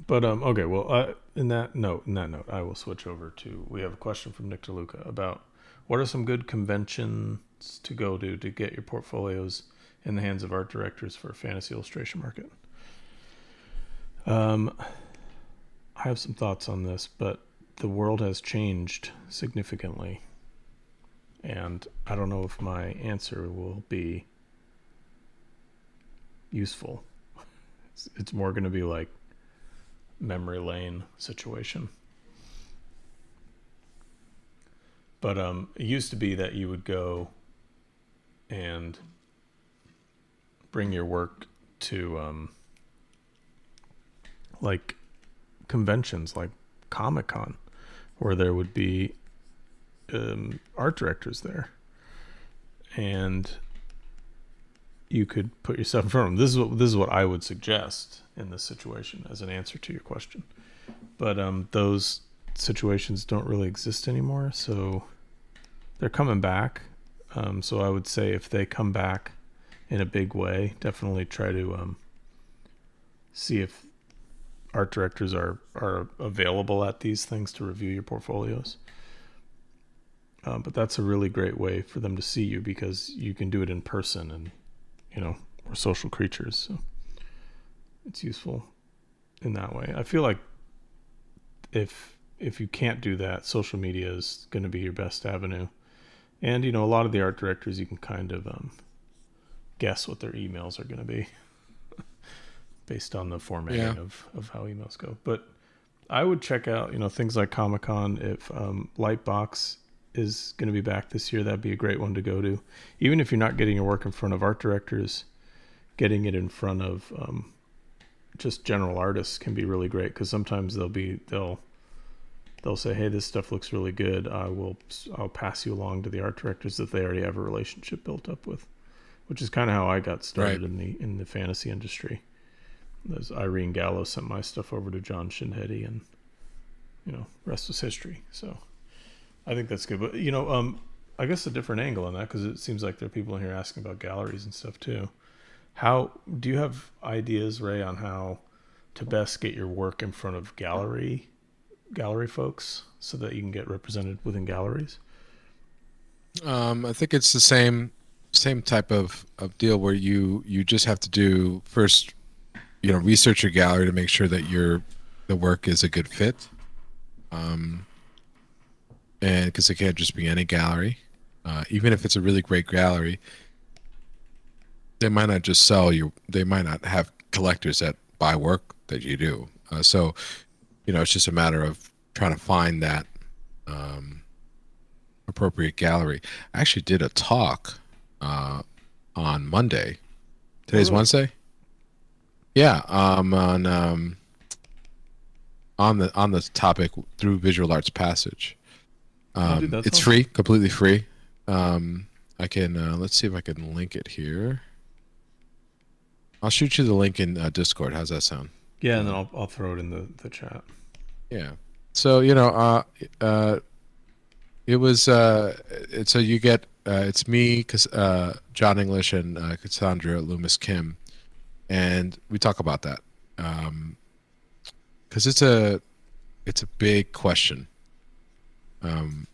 A: But okay, well, in that note, I will switch over to. We have a question from Nick DeLuca about what are some good conventions to go to get your portfolios in the hands of art directors for a fantasy illustration market. I have some thoughts on this, but the world has changed significantly, and I don't know if my answer will be useful. It's more going to be like memory lane situation. But it used to be that you would go and bring your work to like conventions like Comic-Con, where there would be art directors there, and you could put yourself in front of them. This is what I would suggest in this situation as an answer to your question. But those situations don't really exist anymore, so they're coming back. So I would say if they come back in a big way, definitely try to see if art directors are available at these things to review your portfolios. But that's a really great way for them to see you, because you can do it in person, and we're social creatures, so it's useful in that way. I feel like if you can't do that, social media is going to be your best avenue. And a lot of the art directors, you can kind of guess what their emails are going to be based on the formatting of how emails go. But I would check out things like Comic-Con. If Lightbox is going to be back this year, that'd be a great one to go to. Even if you're not getting your work in front of art directors, getting it in front of just general artists can be really great, because sometimes they'll say, hey, this stuff looks really good. I'll pass you along to the art directors that they already have a relationship built up with, which is kind of how I got started in the fantasy industry. There's Irene Gallo sent my stuff over to John Shinhedi, and rest was history. So I think that's good. But I guess a different angle on that, because it seems like there are people in here asking about galleries and stuff too. How do you have ideas, Ray, on how to best get your work in front of gallery folks so that you can get represented within galleries?
B: I think it's the same type of deal where you just have to do first, research your gallery to make sure that the work is a good fit. And because it can't just be any gallery, even if it's a really great gallery, they might not just sell you. They might not have collectors that buy work that you do. So it's just a matter of trying to find that appropriate gallery. I actually did a talk on Monday. Today's Wednesday. Yeah, on the topic through Visual Arts Passage. It's free, completely free. I can let's see if I can link it here. I'll shoot you the link in Discord. How's that sound?
A: Yeah, and then I'll throw it in the chat.
B: Yeah. So it was so you get it's me, John English, and Cassandra Loomis Kim, and we talk about that because it's a big question, and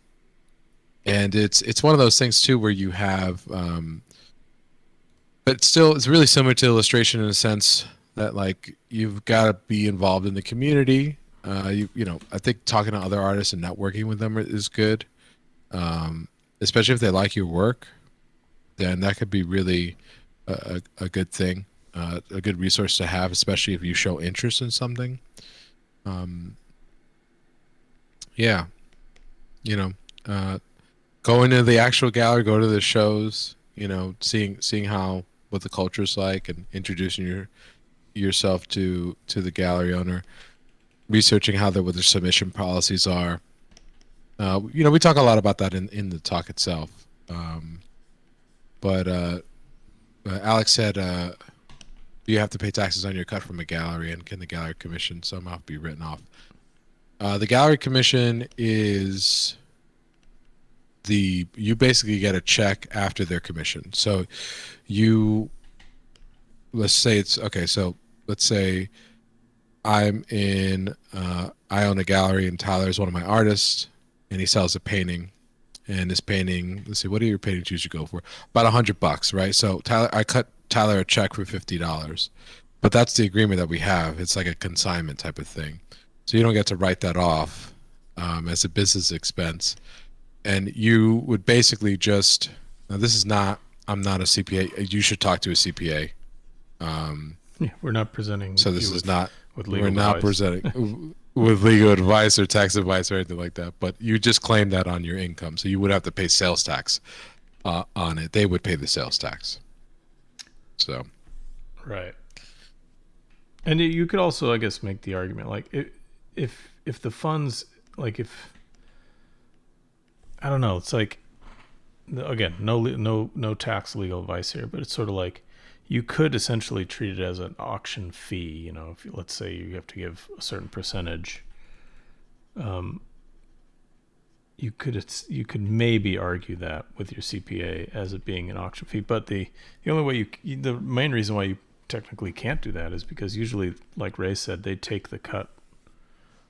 B: it's one of those things too where you have but still it's really similar to illustration in a sense that like you've got to be involved in the community. I think talking to other artists and networking with them is good, especially if they like your work. Then that could be really a good thing, a good resource to have, especially if you show interest in something. Going to the actual gallery, go to the shows, seeing what the culture's like, and introducing yourself to the gallery owner, researching what their submission policies are. We talk a lot about that in the talk itself. But Alex said, do you have to pay taxes on your cut from a gallery, and can the gallery commission somehow be written off? The gallery commission is you basically get a check after their commission. So let's say I own a gallery and Tyler is one of my artists, and he sells a painting, and this painting, let's see, what do your paintings usually go for? About $100, right? So I cut Tyler a check for $50, but that's the agreement that we have. It's like a consignment type of thing. So you don't get to write that off as a business expense. And you would basically just, now this is not, I'm not a CPA. You should talk to a CPA.
A: Yeah, we're not presenting.
B: So this is not,
A: with legal
B: we're not
A: advice.
B: presenting with legal advice or tax advice or anything like that. But you just claim that on your income. So you would have to pay sales tax on it. They would pay the sales tax. So.
A: Right. And you could also, I guess, make the argument like if the funds, like if, I don't know, it's like, again, no tax legal advice here, but it's sort of like you could essentially treat it as an auction fee. You know, if let's say you have to give a certain percentage, you could maybe argue that with your CPA as it being an auction fee. But the only way the main reason why you technically can't do that is because usually, like Ray said, they take the cut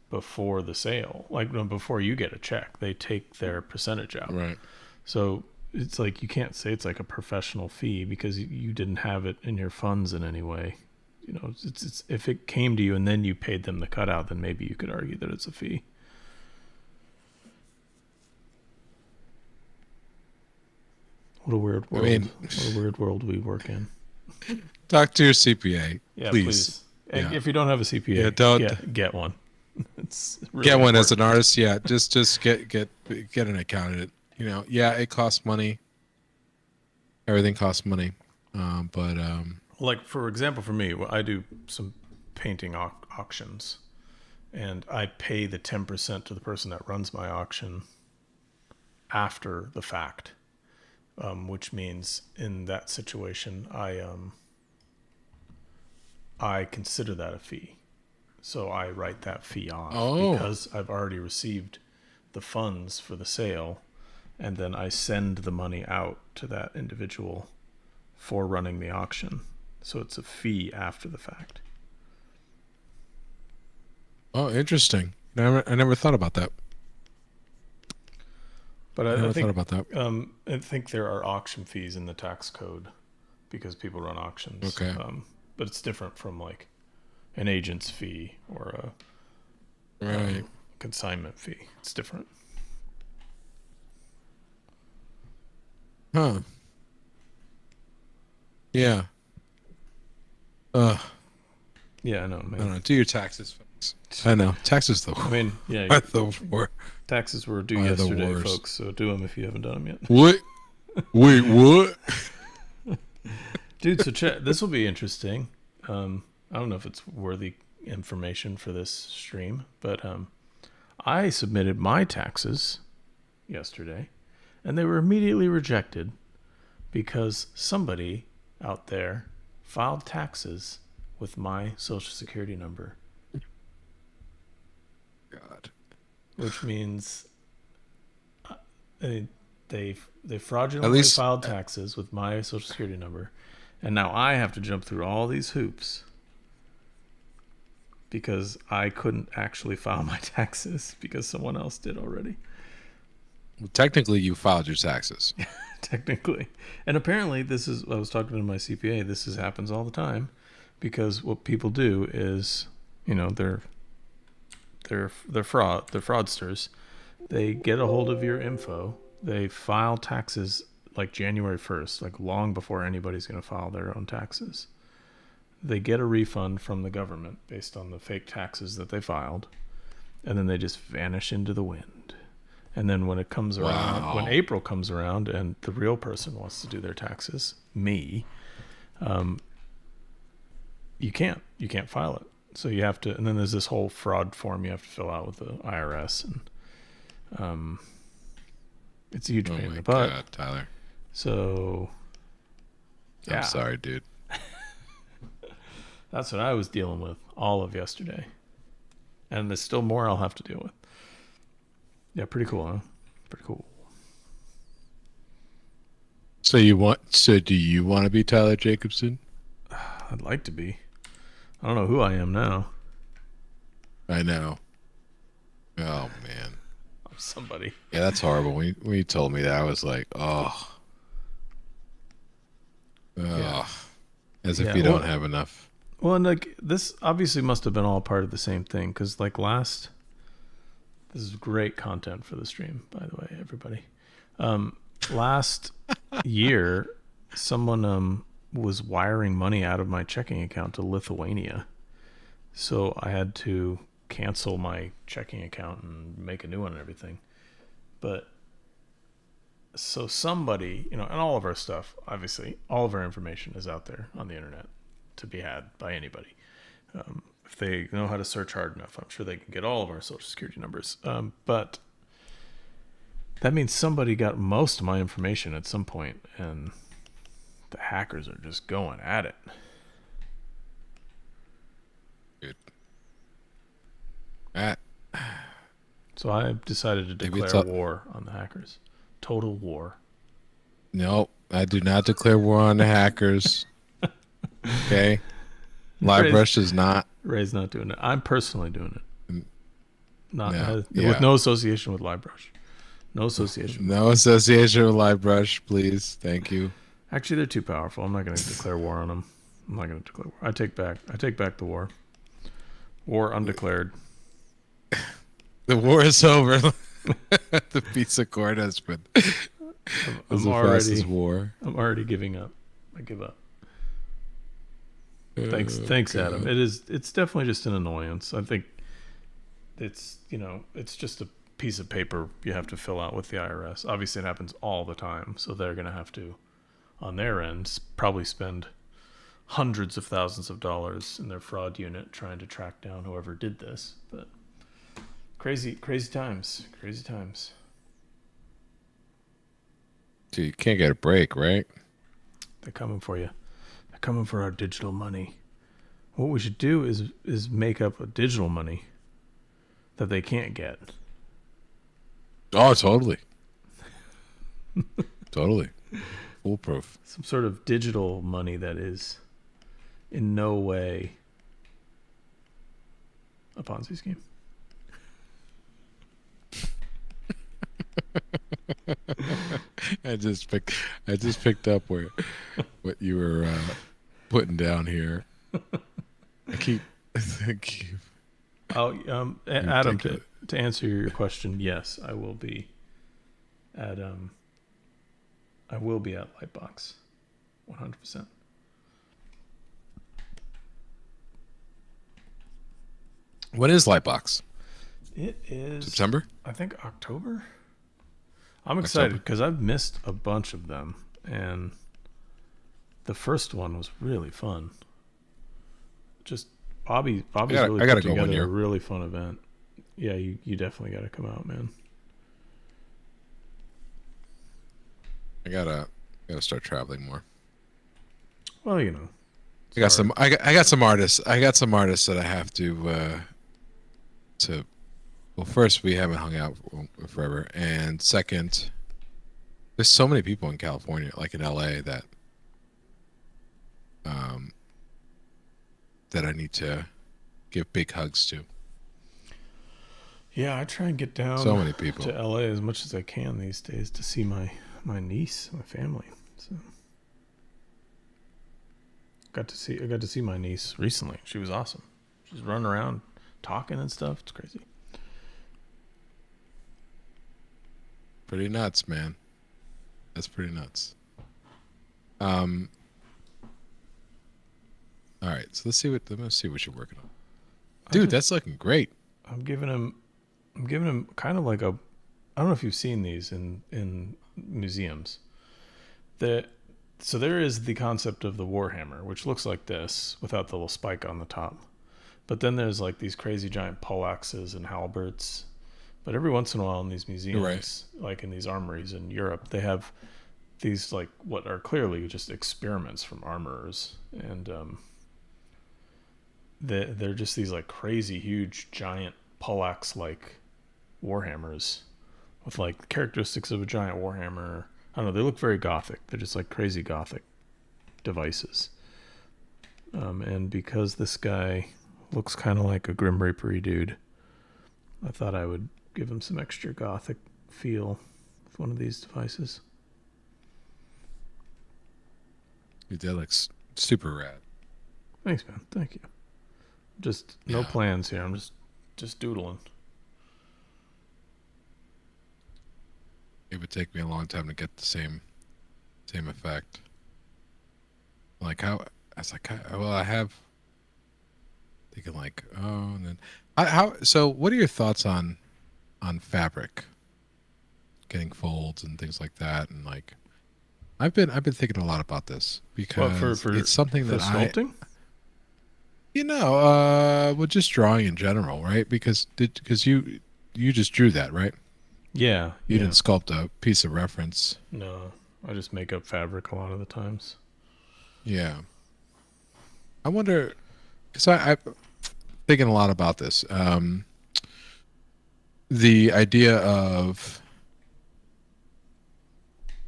A: before the sale, like before you get a check, they take their percentage out.
B: Right.
A: So it's like you can't say it's like a professional fee because you didn't have it in your funds in any way. You know, it's if it came to you and then you paid them the cutout, then maybe you could argue that it's a fee. What a weird world! What a weird world we work in.
B: Talk to your CPA,
A: yeah,
B: please.
A: And if you don't have a CPA,
B: don't
A: get one. It's really
B: get one
A: important.
B: as an artist. Yeah, just get an accountant. You know, yeah, it costs money. Everything costs money, but
A: like for example, for me, I do some painting auctions, and I pay the 10% to the person that runs my auction after the fact, which means in that situation, I consider that a fee. So I write that fee off because I've already received the funds for the sale, and then I send the money out to that individual for running the auction. So it's a fee after the fact.
B: Oh, interesting. I never thought about that.
A: But I think,
B: thought about that.
A: I think there are auction fees in the tax code because people run auctions.
B: Okay.
A: But it's different from like an agent's fee or
B: a
A: consignment fee. It's different.
B: Huh. Yeah.
A: Yeah, I know.
B: I don't know. Do your taxes, folks. I know. Taxes, though.
A: I mean, yeah. Taxes were due yesterday, folks. So do them if you haven't done them yet.
B: What? Wait, what?
A: Dude, so this will be interesting. I don't know if it's worthy information for this stream, but I submitted my taxes yesterday, and they were immediately rejected because somebody out there filed taxes with my social security number.
B: God.
A: Which means they fraudulently filed taxes with my social security number, and now I have to jump through all these hoops because I couldn't actually file my taxes because someone else did already.
B: Well, technically, you filed your taxes.
A: Technically. And apparently I was talking to my CPA, this happens all the time because what people do is, you know, they're fraudsters. They get a hold of your info. They file taxes like January 1st, like long before anybody's going to file their own taxes. They get a refund from the government based on the fake taxes that they filed, and then they just vanish into the wind. And then when it comes around, when April comes around and the real person wants to do their taxes, me, you can't file it. So you have to, and then there's this whole fraud form you have to fill out with the IRS, and it's a huge pain in the butt.
B: God, Tyler.
A: So, yeah.
B: I'm sorry, dude.
A: That's what I was dealing with all of yesterday, and there's still more I'll have to deal with. Yeah, pretty cool, huh? Pretty cool.
B: So do you want to be Tyler Jacobson?
A: I'd like to be. I don't know who I am now.
B: I know. Oh man.
A: I'm somebody.
B: Yeah, that's horrible. When you told me that, I was like, oh.
A: Yeah.
B: As if you don't have enough.
A: Well, and like this obviously must have been all part of the same thing because like this is great content for the stream, by the way, everybody. Last year, someone was wiring money out of my checking account to Lithuania, so I had to cancel my checking account and make a new one and everything. But so somebody, and all of our stuff, obviously, all of our information is out there on the internet to be had by anybody. If they know how to search hard enough, I'm sure they can get all of our social security numbers. But that means somebody got most of my information at some point, and the hackers are just going at it.
B: Dude.
A: So I decided to declare war on the hackers. Total war.
B: No, I do not declare war on the hackers. Okay. LiveBrush is not.
A: Ray's not doing it. I'm personally doing it.
B: Yeah.
A: With no association with LiveBrush. No association.
B: No association with LiveBrush, please. Thank you.
A: Actually, they're too powerful. I'm not going to declare war on them. I'm not going to declare war. I take back the war. War undeclared.
B: The war is over. The peace accord has been. I'm already
A: giving up. I give up. Thanks, Adam. It's definitely just an annoyance. I think it's just a piece of paper you have to fill out with the IRS. Obviously, it happens all the time, so they're going to have to, on their end, probably spend hundreds of thousands of dollars in their fraud unit trying to track down whoever did this. But crazy times.
B: Dude, you can't get a break, right?
A: They're coming for you. They're coming for our digital money. What we should do is make up a digital money that they can't get.
B: Oh, totally. Totally. Foolproof.
A: Some sort of digital money that is in no way a Ponzi scheme.
B: I just picked up what you were putting down here. I keep.
A: Adam, to answer your question, yes, I will be at Lightbox, 100%.
B: When is Lightbox?
A: It is
B: September.
A: I think October. I'm excited because I've missed a bunch of them, and the first one was really fun. Just Bobby's really put together a really fun event. Yeah, you definitely got to come out, man.
B: I gotta start traveling more.
A: Well,
B: I got some artists. I got some artists that I have to. Well, first, we haven't hung out forever, and second, there's so many people in California, like in LA, that I need to give big hugs to.
A: Yeah, I try and get down
B: so many people
A: to LA as much as I can these days to see my niece, my family. So I got to see my niece recently. She was awesome. She's running around talking and stuff. It's crazy.
B: Pretty nuts, man. That's pretty nuts. All right, so let's see what you're working on. Dude, that's looking great.
A: I'm giving him kind of like I don't know if you've seen these in museums. So there is the concept of the Warhammer, which looks like this without the little spike on the top. But then there's like these crazy giant poleaxes and halberds. But every once in a while in these museums, like in these armories in Europe, they have these like what are clearly just experiments from armorers, and they're just these like crazy huge giant poleaxe like warhammers with like characteristics of a giant warhammer. I don't know, they look very gothic. They're just like crazy gothic devices. And because this guy looks kind of like a Grim Reaper-y dude, I thought I would give him some extra gothic feel with one of these devices.
B: Dude, that looks super rad.
A: Thanks, man. Thank you. Just no plans here. I'm just doodling.
B: It would take me a long time to get the same effect. Like how I was like, well, I have thinking like, oh, and then how. So, what are your thoughts on fabric, getting folds and things like that, and like I've been thinking a lot about this because it's something that
A: sculpting?
B: Well, just drawing in general, right? Because you just drew that, right?
A: Yeah.
B: You didn't sculpt a piece of reference.
A: No, I just make up fabric a lot of the times.
B: Yeah. I wonder, because I'm thinking a lot about this. The idea of,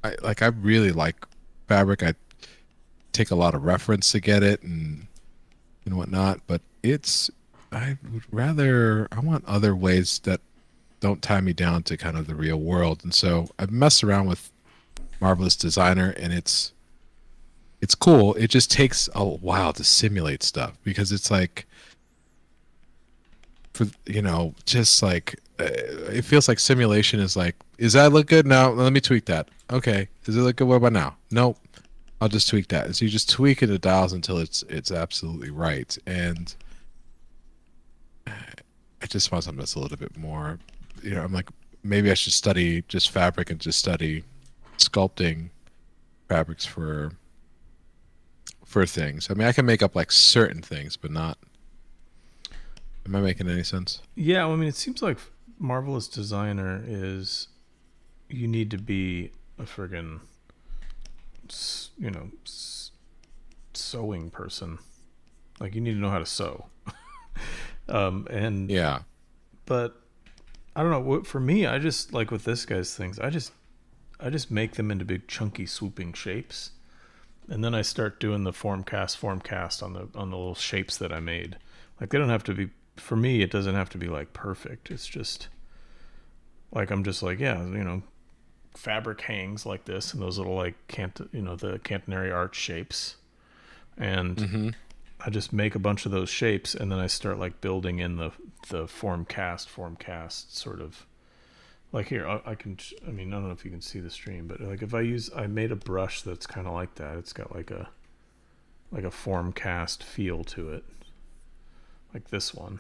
B: I really like fabric. I take a lot of reference to get it and whatnot, but I want other ways that don't tie me down to kind of the real world. And so I've messed around with Marvelous Designer, and it's cool. It just takes a while to simulate stuff because it's like, just like it feels like simulation is like, is that look good? No, let me tweak that. Okay, does it look good? What about now? Nope, I'll just tweak that. And so you just tweak it the dials until it's absolutely right. And I just want something that's a little bit more, I'm like, maybe I should study just fabric and just study sculpting fabrics for things. I mean, I can make up like certain things, but not. Am I making any sense?
A: Yeah, well, I mean, it seems like Marvelous Designer is you need to be a friggin', sewing person. Like you need to know how to sew. And
B: yeah,
A: but I don't know. For me, I just like with this guy's things. I just make them into big chunky swooping shapes, and then I start doing the form cast on the little shapes that I made. Like they don't have to be. For me, it doesn't have to be like perfect. It's just like I'm just like, fabric hangs like this and those little like the catenary arch shapes, and I just make a bunch of those shapes, and then I start like building in the form cast sort of like here. I don't know if you can see the stream, but like if I made a brush that's kind of like that. It's got like a form cast feel to it. Like this one.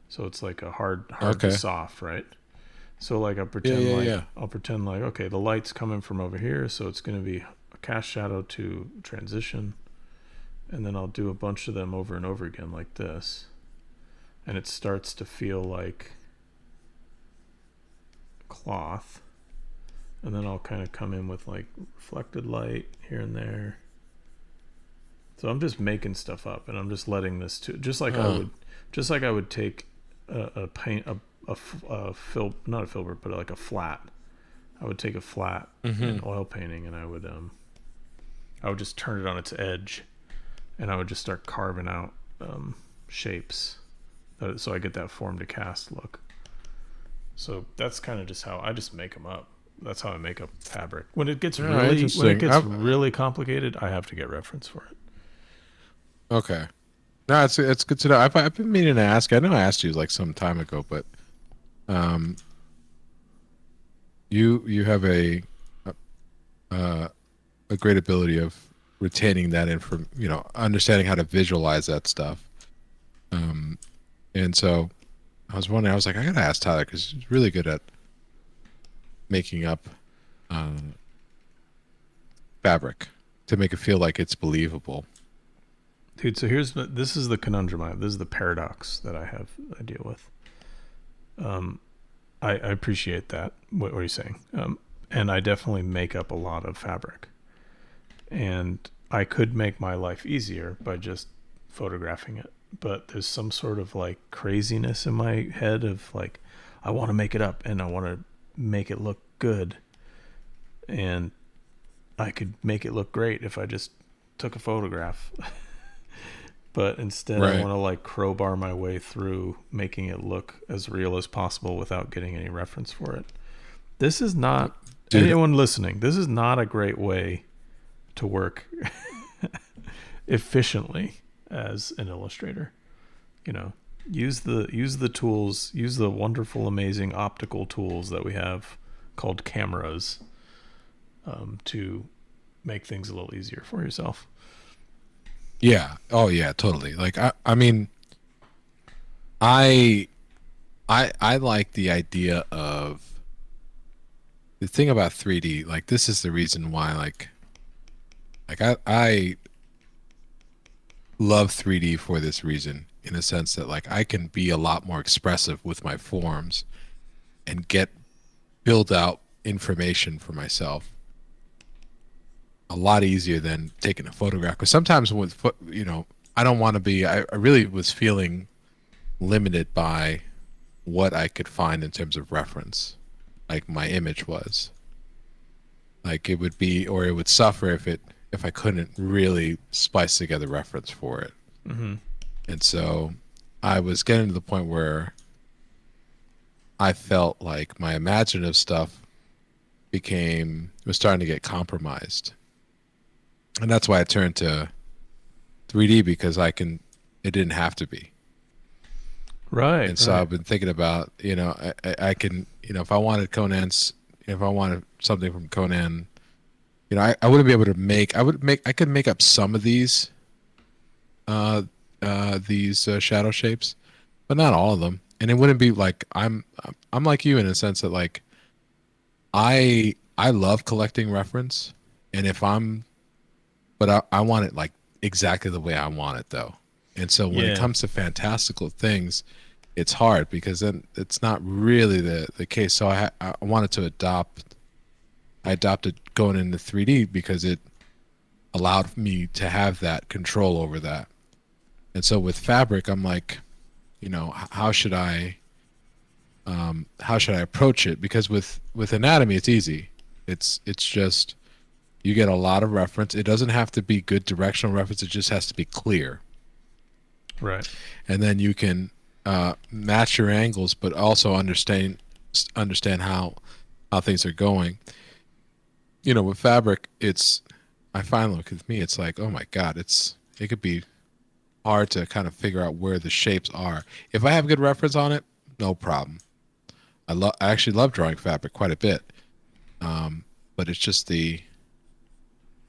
A: So it's like a hard to soft, right? So like I'll pretend like, okay, the light's coming from over here, so it's going to be a cast shadow to transition, and then I'll do a bunch of them over and over again like this, and it starts to feel like cloth, and then I'll kind of come in with like reflected light here and there. So I'm just making stuff up, and I'm just letting this just like I would take a paint not a filbert, but like a flat. I would take a flat in oil painting, and I would just turn it on its edge, and I would just start carving out shapes, so I get that form to cast look. So that's kind of just how I just make them up. That's how I make up fabric. When it gets really complicated, I have to get reference for it.
B: Okay. No, it's good to know. I've been meaning to ask. I know I asked you like some time ago, but you have a great ability of retaining that understanding how to visualize that stuff. And so I was wondering. I was like, I gotta ask Tyler because he's really good at making up fabric to make it feel like it's believable.
A: Dude, so this is the conundrum I have. This is the paradox that I deal with. I appreciate that. What are you saying? And I definitely make up a lot of fabric. And I could make my life easier by just photographing it. But there's some sort of like craziness in my head of like, I want to make it up and I want to make it look good. And I could make it look great if I just took a photograph. But instead I want to like crowbar my way through making it look as real as possible without getting any reference for it. This is not, anyone listening, this is not a great way to work. efficiently as an illustrator. Use the tools, use the wonderful, amazing optical tools that we have called cameras, to make things a little easier for yourself.
B: Yeah. Oh yeah, totally. Like I mean, I like the idea of the thing about 3D. Like this is the reason why I love 3D for this reason, in a sense that like I can be a lot more expressive with my forms and build out information for myself a lot easier than taking a photograph. Because sometimes I don't want to be. I really was feeling limited by what I could find in terms of reference. Like my image was. Like it would be, or it would suffer if I couldn't really splice together reference for it.
A: Mm-hmm.
B: And so I was getting to the point where I felt like my imaginative stuff was starting to get compromised. And that's why I turned to 3D, because it didn't have to be.
A: Right.
B: And so I've been thinking about, I can, if I wanted something from Conan, I wouldn't be able to I could make up some of these shadow shapes, but not all of them. And it wouldn't be like, I'm like you in a sense that like, I love collecting reference, and but I want it like exactly the way I want it though. And so when it comes to fantastical things, it's hard because then it's not really the case. So I wanted to I adopted going into 3D because it allowed me to have that control over that. And so with fabric, I'm like, how should I approach it? Because with anatomy, it's easy. It's just, you get a lot of reference. It doesn't have to be good directional reference. It just has to be clear.
A: Right.
B: And then you can match your angles, but also understand how things are going. With fabric, I find, look, with me, it's like, oh my God, it could be hard to kind of figure out where the shapes are. If I have good reference on it, no problem. I actually love drawing fabric quite a bit. But it's just the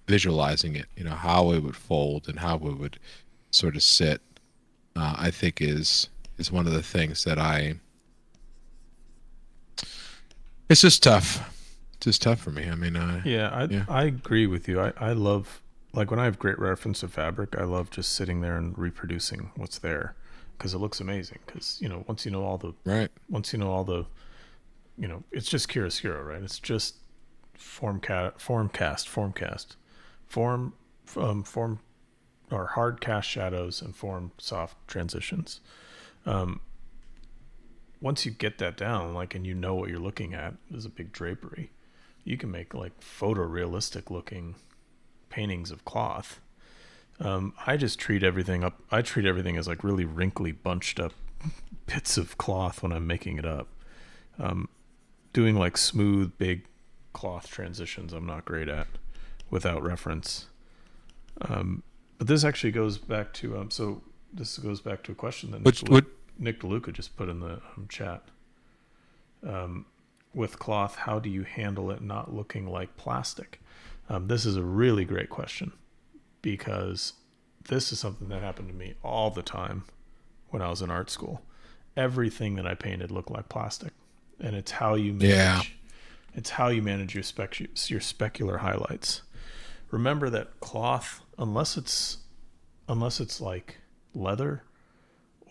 B: visualizing it, how it would fold and how it would sort of sit, I think is one of the things that it's just tough. It's just tough for me. I mean,
A: I agree with you. I love, like, when I have great reference of fabric, I love just sitting there and reproducing what's there, because it looks amazing. Because once you know all the it's just chiaroscuro, right? It's just form or hard cast shadows and form soft transitions. Once you get that down, like, and what you're looking at is a big drapery, you can make like photorealistic looking paintings of cloth. I just treat everything as like really wrinkly, bunched up bits of cloth when I'm making it up. Doing like smooth, big cloth transitions, I'm not great at without reference. But this actually goes back to a question that Nick DeLuca just put in the chat. With cloth, how do you handle it not looking like plastic? This is a really great question, because this is something that happened to me all the time when I was in art school. Everything that I painted looked like plastic, and it's how you manage.
B: Yeah.
A: It's how you manage your specular highlights. Remember that cloth, unless it's like leather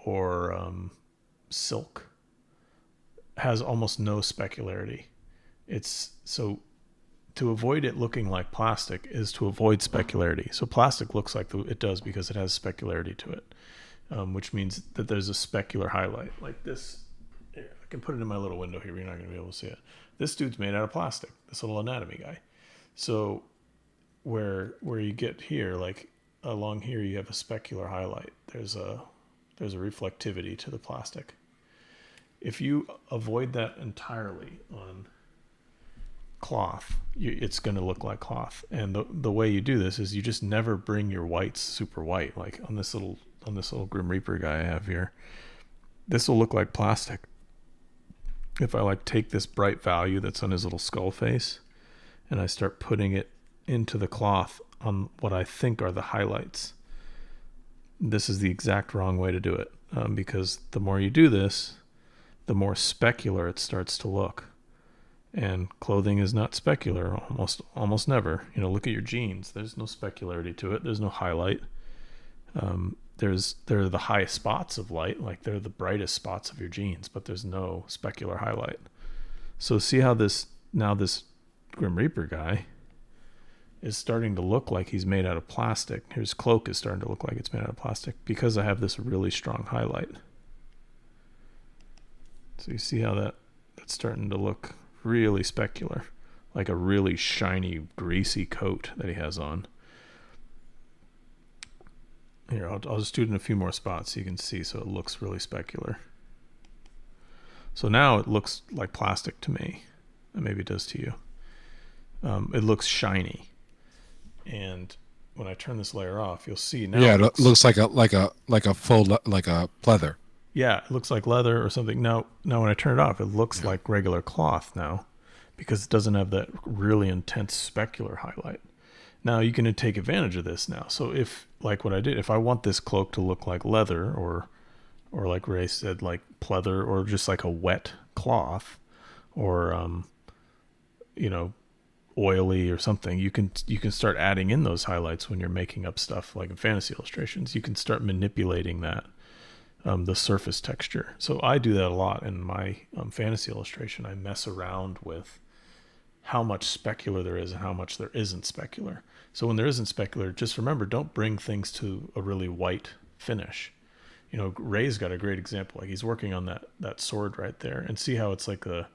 A: or silk, has almost no specularity. It's so, to avoid it looking like plastic is to avoid specularity. So plastic looks like it does because it has specularity to it, which means that there's a specular highlight like this. Here, I can put it in my little window here. You're not going to be able to see it. This dude's made out of plastic, this little anatomy guy. So where you get here, like along here, you have a specular highlight. There's a reflectivity to the plastic. If you avoid that entirely cloth, it's going to look like cloth. And the way you do this is you just never bring your whites super white. Like on this little Grim Reaper guy I have here, this will look like plastic. If I like take this bright value that's on his little skull face and I start putting it into the cloth on what I think are the highlights, this is the exact wrong way to do it, because the more you do this, the more specular it starts to look. And clothing is not specular, almost never. You know, look at your jeans. There's no specularity to it. There's no highlight. They're the high spots of light, like they're the brightest spots of your jeans, but there's no specular highlight. So see how this Grim Reaper guy is starting to look like he's made out of plastic. His cloak is starting to look like it's made out of plastic because I have this really strong highlight. So you see how that's starting to look really specular, like a really shiny, greasy coat that he has on. Here, I'll just do it in a few more spots so you can see, so it looks really specular. So now it looks like plastic to me, and maybe it does to you. It looks shiny, and when I turn this layer off, you'll see now.
B: Yeah, it looks like a full like a pleather.
A: Yeah, it looks like leather or something. Now when I turn it off, it looks like regular cloth now, because it doesn't have that really intense specular highlight. Now you can take advantage of this now. So if, like what I did, if I want this cloak to look like leather or like Ray said, like pleather, or just like a wet cloth, or oily or something, you can start adding in those highlights when you're making up stuff like in fantasy illustrations. You can start manipulating that, the surface texture. So I do that a lot in my fantasy illustration. I mess around with how much specular there is and how much there isn't specular. So when there isn't specular, just remember, don't bring things to a really white finish. You know, Ray's got a great example. Like he's working on that sword right there, and see how it's like a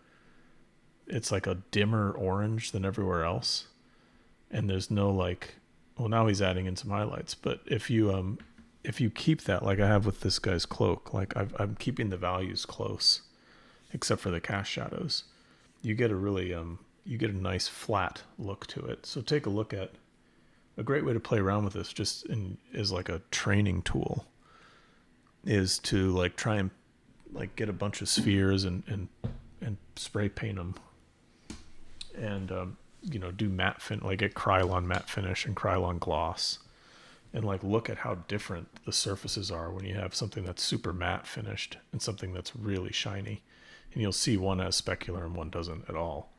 A: dimmer orange than everywhere else. And there's no now he's adding in some highlights, but if you keep that, like I have with this guy's cloak, like I'm keeping the values close, except for the cast shadows, you get a nice flat look to it. So take a look at a great way to play around with this, just is like a training tool, is to like try and like get a bunch of spheres and spray paint them, and do matte like get Krylon matte finish and Krylon gloss, and like look at how different the surfaces are when you have something that's super matte finished and something that's really shiny, and you'll see one has specular and one doesn't at all.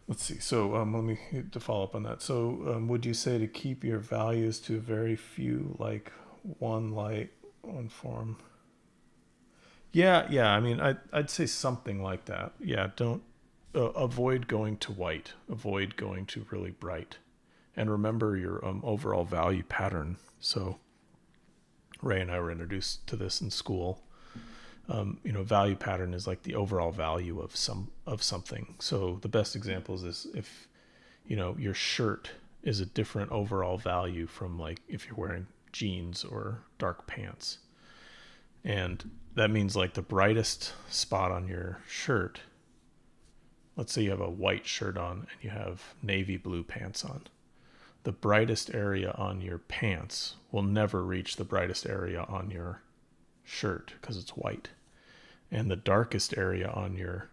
A: Let's see. So let me to follow up on that. So would you say to keep your values to very few, like one light, one form? Yeah. I mean, I'd say something like that. Yeah. Don't avoid going to white. Avoid going to really bright, and remember your overall value pattern. So Ray and I were introduced to this in school. Value pattern is like the overall value of something. So the best example is this: if your shirt is a different overall value from like if you're wearing jeans or dark pants, and that means like the brightest spot on your shirt, let's say you have a white shirt on and you have navy blue pants on, the brightest area on your pants will never reach the brightest area on your shirt because it's white. And the darkest area on your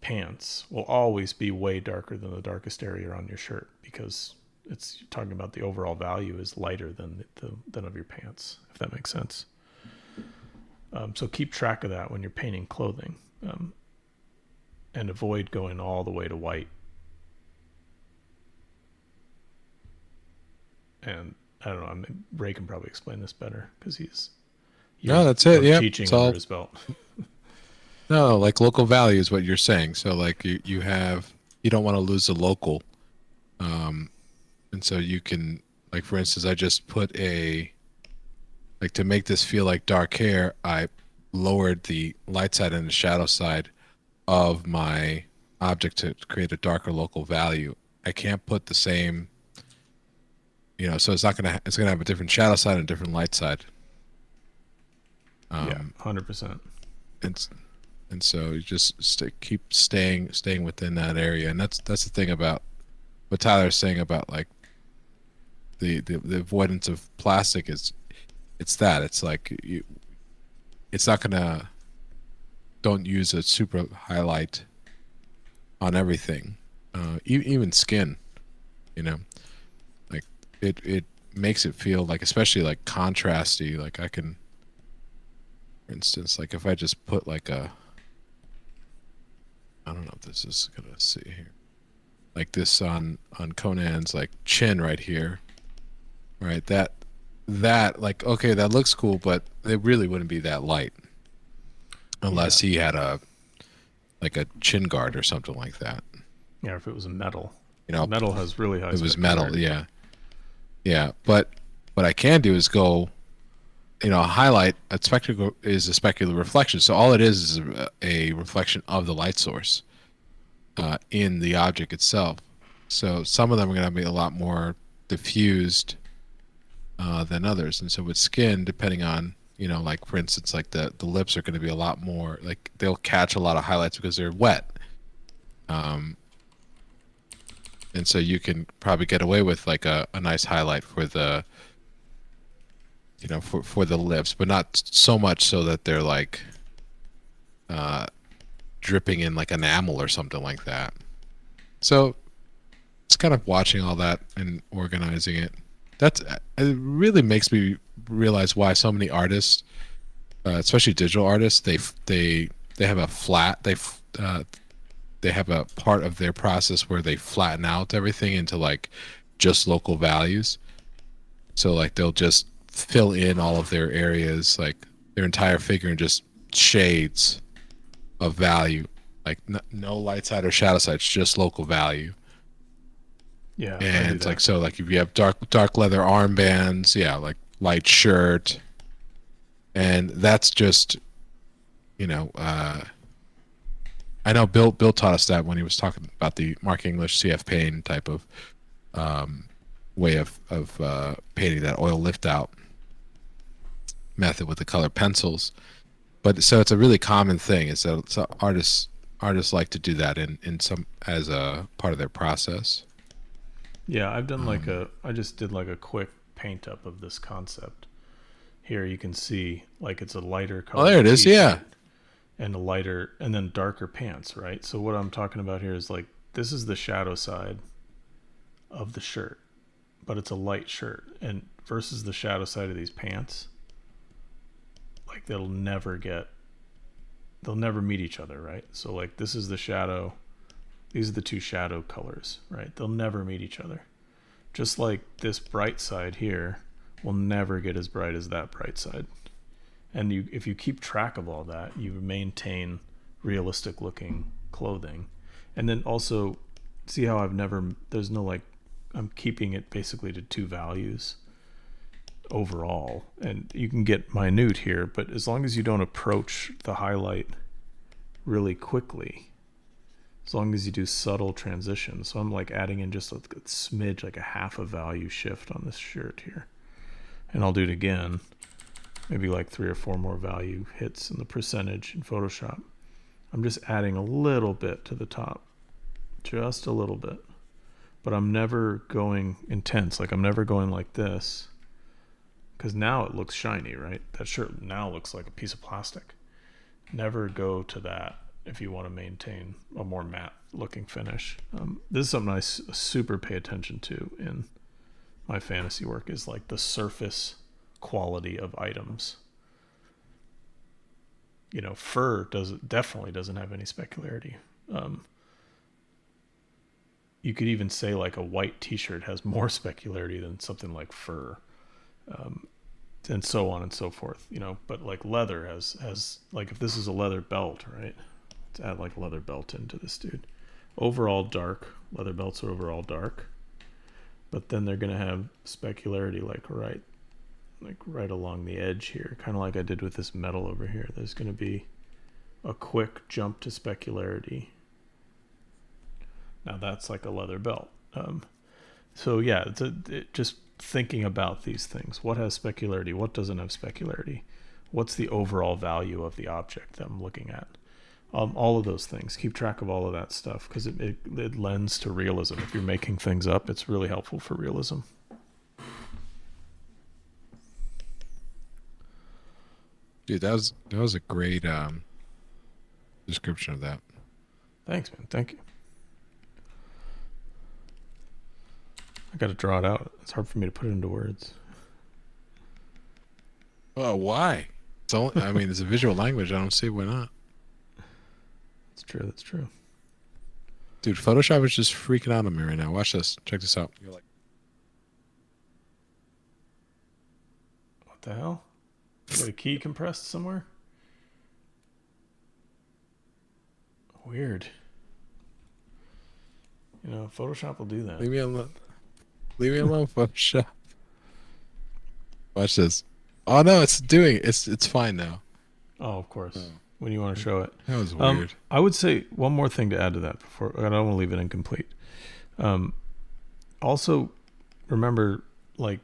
A: pants will always be way darker than the darkest area on your shirt, because it's talking about the overall value is lighter than of your pants, if that makes sense. So keep track of that when you're painting clothing, and avoid going all the way to white. And I don't know, Ray can probably explain this better because he's
B: that's it. Yeah,
A: teaching under his belt.
B: No, like local value is what you're saying. So like you don't want to lose the local, and so you can, like for instance, I just put to make this feel like dark hair, I lowered the light side and the shadow side of my object to create a darker local value. I can't put the same, so it's gonna have a different shadow side and a different light side.
A: Yeah, 100%.
B: And so you just keep staying within that area. And that's the thing about what Tyler's saying about like the avoidance of plastic is it's like it's not gonna, don't use a super highlight on everything, even skin, you know, like it makes it feel like, especially like contrasty. Like I can, for instance, like if I just put like I don't know if this is gonna see here, like this on Conan's like chin right here, right? That like, okay, that looks cool, but it really wouldn't be that light unless he had like a chin guard or something like that.
A: Yeah, if it was a metal.
B: You know,
A: metal has really high.
B: It was metal, yeah, yeah. But what I can do is go, highlight a spectacle is a specular reflection. So all it is a reflection of the light source in the object itself. So some of them are going to be a lot more diffused than others. And so with skin, depending on, like for instance, like the lips are going to be a lot more, like they'll catch a lot of highlights because they're wet. And so you can probably get away with like a nice highlight for the, for the lips, but not so much so that they're like dripping in like enamel or something like that. So it's kind of watching all that and organizing it. It really makes me realize why so many artists, especially digital artists, they have a flat, they have a part of their process where they flatten out everything into like just local values. So like they'll just fill in all of their areas, like their entire figure, in just shades of value, like no light side or shadow side, it's just local value.
A: Yeah,
B: and it's like, so like if you have dark leather armbands, yeah, like light shirt, and that's just, I know Bill taught us that when he was talking about the Mark English CF Payne type of way of painting, that oil lift out method with the colored pencils. But so it's a really common thing. Is that so artists like to do that in some, as a part of their process.
A: Yeah, I've done I just did like a quick paint up of this concept. Here you can see like it's a lighter color.
B: Oh, there it is. Yeah.
A: And a lighter and then darker pants, right? So what I'm talking about here is like, this is the shadow side of the shirt, but it's a light shirt, and versus the shadow side of these pants, like they'll never meet each other, right? So like this is the shadow, these are the two shadow colors, right? They'll never meet each other. Just like this bright side here will never get as bright as that bright side. And if you keep track of all that, you maintain realistic looking clothing. And then also see how there's no like, I'm keeping it basically to two values overall. And you can get minute here, but as long as you don't approach the highlight really quickly, as long as you do subtle transitions. So I'm like adding in just a smidge, like a half a value shift on this shirt here. And I'll do it again. Maybe like 3 or 4 more value hits in the percentage in Photoshop. I'm just adding a little bit to the top, just a little bit, but I'm never going intense. Like I'm never going like this, because now it looks shiny, right? That shirt now looks like a piece of plastic. Never go to that if you want to maintain a more matte looking finish. This is something I super pay attention to in my fantasy work, is like the surface quality of items. Fur definitely doesn't have any specularity. You could even say like a white t-shirt has more specularity than something like fur, and so on and so forth. But like leather has like, if this is a leather belt, right? Let's add like a leather belt into this dude. Overall dark, leather belts are overall dark, but then they're gonna have specularity like right along the edge here, kind of like I did with this metal over here. There's going to be a quick jump to specularity. Now that's like a leather belt. So yeah, just thinking about these things. What has specularity? What doesn't have specularity? What's the overall value of the object that I'm looking at? All of those things. Keep track of all of that stuff because it lends to realism. If you're making things up, it's really helpful for realism.
B: Dude, that was a great description of that.
A: Thanks, man. Thank you. I got to draw it out. It's hard for me to put it into words.
B: Well, why? It's only, I mean, it's a visual language. I don't see why not.
A: That's true. That's true.
B: Dude, Photoshop is just freaking out on me right now. Watch this. Check this out. You're like,
A: what the hell? You got a key compressed somewhere? Weird. You know, Photoshop will do that.
B: leave me alone. Leave me alone, Photoshop. Watch this. Oh no, it's fine now.
A: Oh, of course. When you want to show it.
B: That was weird.
A: I would say one more thing to add to that before I don't want to leave it incomplete. Also, remember like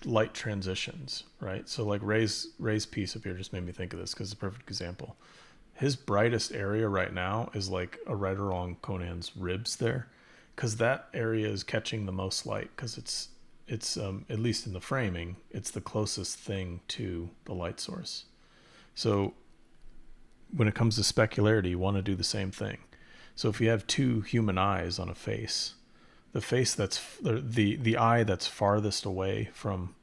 A: light transitions, right? So like Ray's piece up here just made me think of this because it's a perfect example. His brightest area right now is like right along Conan's ribs there, because that area is catching the most light because it's at least in the framing, it's the closest thing to the light source. So when it comes to specularity, you want to do the same thing. So if you have two human eyes on a face, the face that's the eye that's farthest away from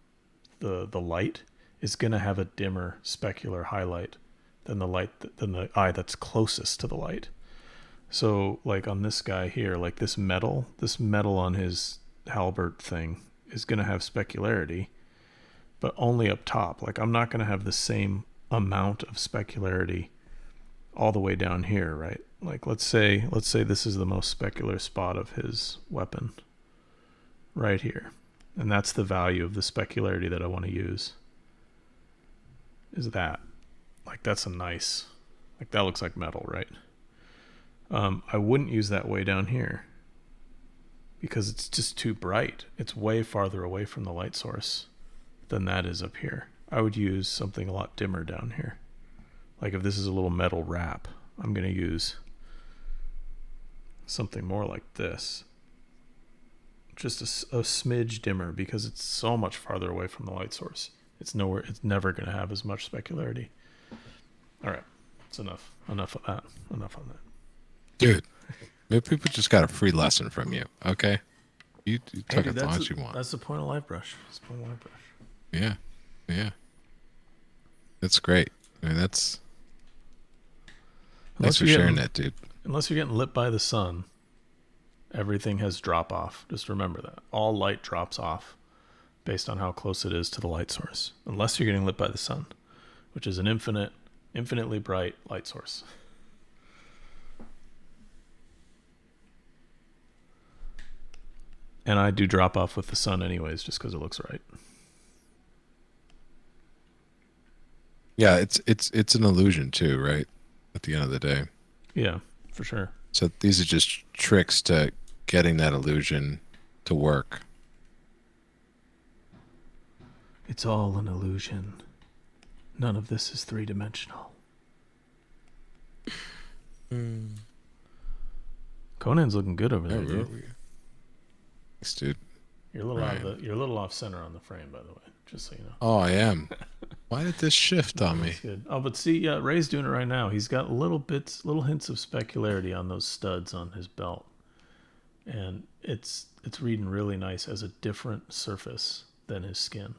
A: the light is going to have a dimmer specular highlight than the eye that's closest to the light. So like on this guy here, like this metal on his halberd thing is going to have specularity, but only up top. Like I'm not going to have the same amount of specularity all the way down here, right? Like let's say this is the most specular spot of his weapon right here. And that's the value of the specularity that I want to use. Is that. Like that's a nice, like that looks like metal, right? I wouldn't use that way down here because it's just too bright. It's way farther away from the light source than that is up here. I would use something a lot dimmer down here. Like if this is a little metal wrap, I'm going to use something more like this. Just a smidge dimmer because it's so much farther away from the light source. It's never going to have as much specularity. All right. It's enough of that. Enough on that.
B: Dude, maybe people just got a free lesson from you, okay? You talk as long as you want.
A: That's the point of LiveBrush. That's the point of LiveBrush.
B: Yeah. Yeah. That's great. I mean, thanks for sharing that, dude.
A: Unless you're getting lit by the sun, everything has drop off. Just remember that. All light drops off based on how close it is to the light source. Unless you're getting lit by the sun, which is an infinitely bright light source. And I do drop off with the sun anyways, just because it looks right.
B: Yeah, it's an illusion too, right? At the end of the day.
A: Yeah, for sure.
B: So these are just tricks to getting that illusion to work.
A: It's all an illusion. None of this is three-dimensional. Conan's looking good over there, dude.
B: Thanks, dude.
A: You're a little off center on the frame, by the way, just so you know.
B: Oh, I am. Why did this shift on me?
A: That's good. Oh, but see, Ray's doing it right now. He's got little hints of specularity on those studs on his belt, and it's reading really nice as a different surface than his skin.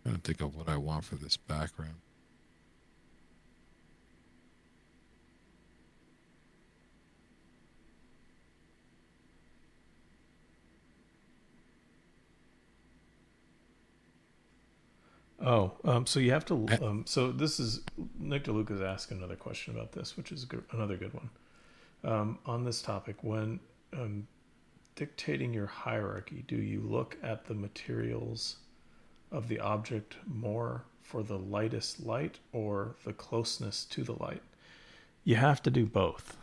B: I'm trying to think of what I want for this background.
A: So you have to. So this is Nick DeLuca's asking another question about this, which is another good one. On this topic, when dictating your hierarchy, do you look at the materials of the object more for the lightest light or the closeness to the light? You have to do both.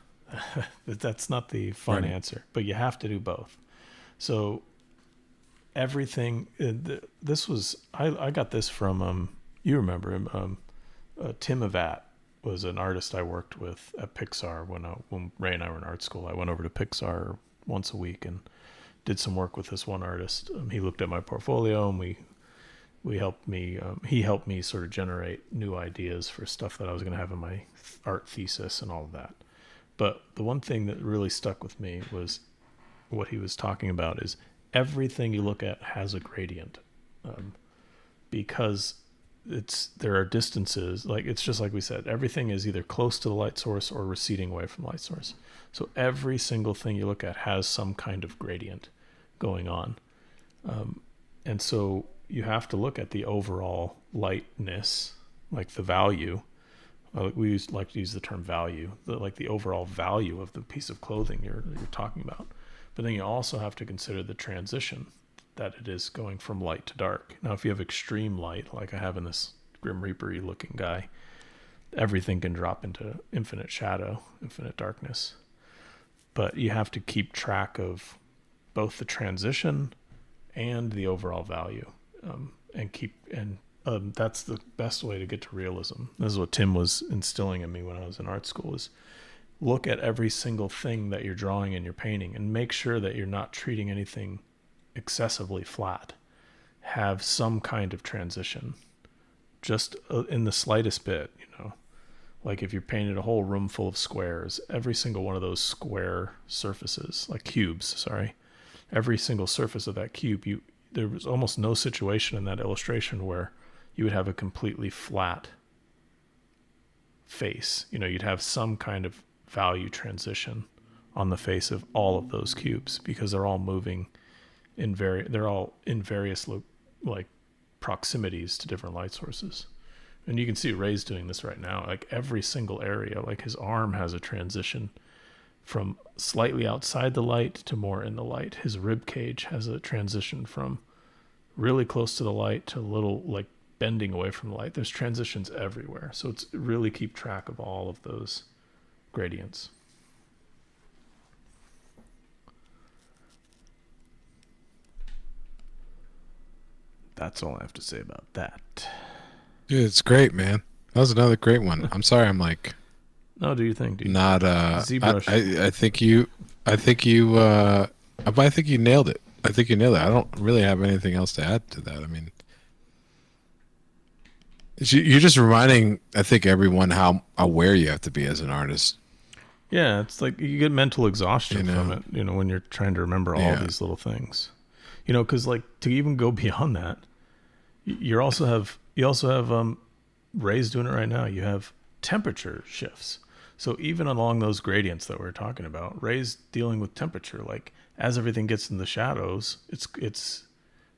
A: That's not the fun answer, but you have to do both. So everything, this was, I got this from, you remember him, Tim Avat was an artist I worked with at Pixar when Ray and I were in art school. I went over to Pixar once a week and did some work with this one artist. He looked at my portfolio and we helped me. He helped me sort of generate new ideas for stuff that I was going to have in my art thesis and all of that. But the one thing that really stuck with me was what he was talking about is everything you look at has a gradient, because there are distances, like it's just like we said, everything is either close to the light source or receding away from the light source. So every single thing you look at has some kind of gradient going on, and so you have to look at the overall lightness, like the value. We like to use the term value, like the overall value of the piece of clothing you're talking about. But then you also have to consider the transition that it is going from light to dark. Now, if you have extreme light, like I have in this Grim Reaper-y looking guy, everything can drop into infinite shadow, infinite darkness. But you have to keep track of both the transition and the overall value, and that's the best way to get to realism. This is what Tim was instilling in me when I was in art school: is look at every single thing that you're drawing in your painting and make sure that you're not treating anything excessively flat. Have some kind of transition, just in the slightest bit, like if you painted a whole room full of squares, every single one of those square surfaces, like cubes, sorry, every single surface of that cube, there was almost no situation in that illustration where you would have a completely flat face. You'd have some kind of value transition on the face of all of those cubes, because they're all moving they're all in various like proximities to different light sources. And you can see Ray's doing this right now. Like every single area, like his arm has a transition from slightly outside the light to more in the light. His rib cage has a transition from really close to the light to a little like bending away from the light. There's transitions everywhere. So it's really keep track of all of those gradients. That's all I have to say about that.
B: Dude, it's great, man. That was another great one. I'm sorry, I'm like,
A: no, do you think, dude?
B: Not
A: ZBrush.
B: I think you nailed it. I think you nailed it. I don't really have anything else to add to that. I mean, you're just reminding, I think, everyone how aware you have to be as an artist.
A: Yeah, it's like you get mental exhaustion from it, when you're trying to remember all these little things. Because like to even go beyond that, you also have Ray's doing it right now. You have temperature shifts. So even along those gradients that we're talking about, Ray's dealing with temperature. Like as everything gets in the shadows, it's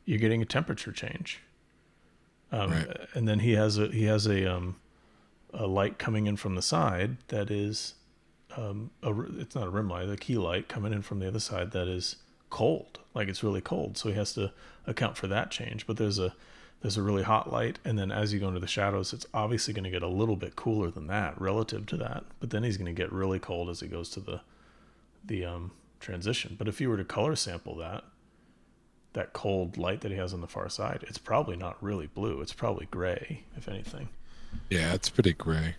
A: you're getting a temperature change.
B: Right.
A: And then he has a light coming in from the side that is it's not a rim light, a key light coming in from the other side that is cold. Like it's really cold, so he has to account for that change. But there's a really hot light, and then as you go into the shadows, it's obviously going to get a little bit cooler than that relative to that. But then he's going to get really cold as he goes to the transition. But if you were to color sample that cold light that he has on the far side, it's probably not really blue. It's probably gray, if anything.
B: Yeah, it's pretty gray.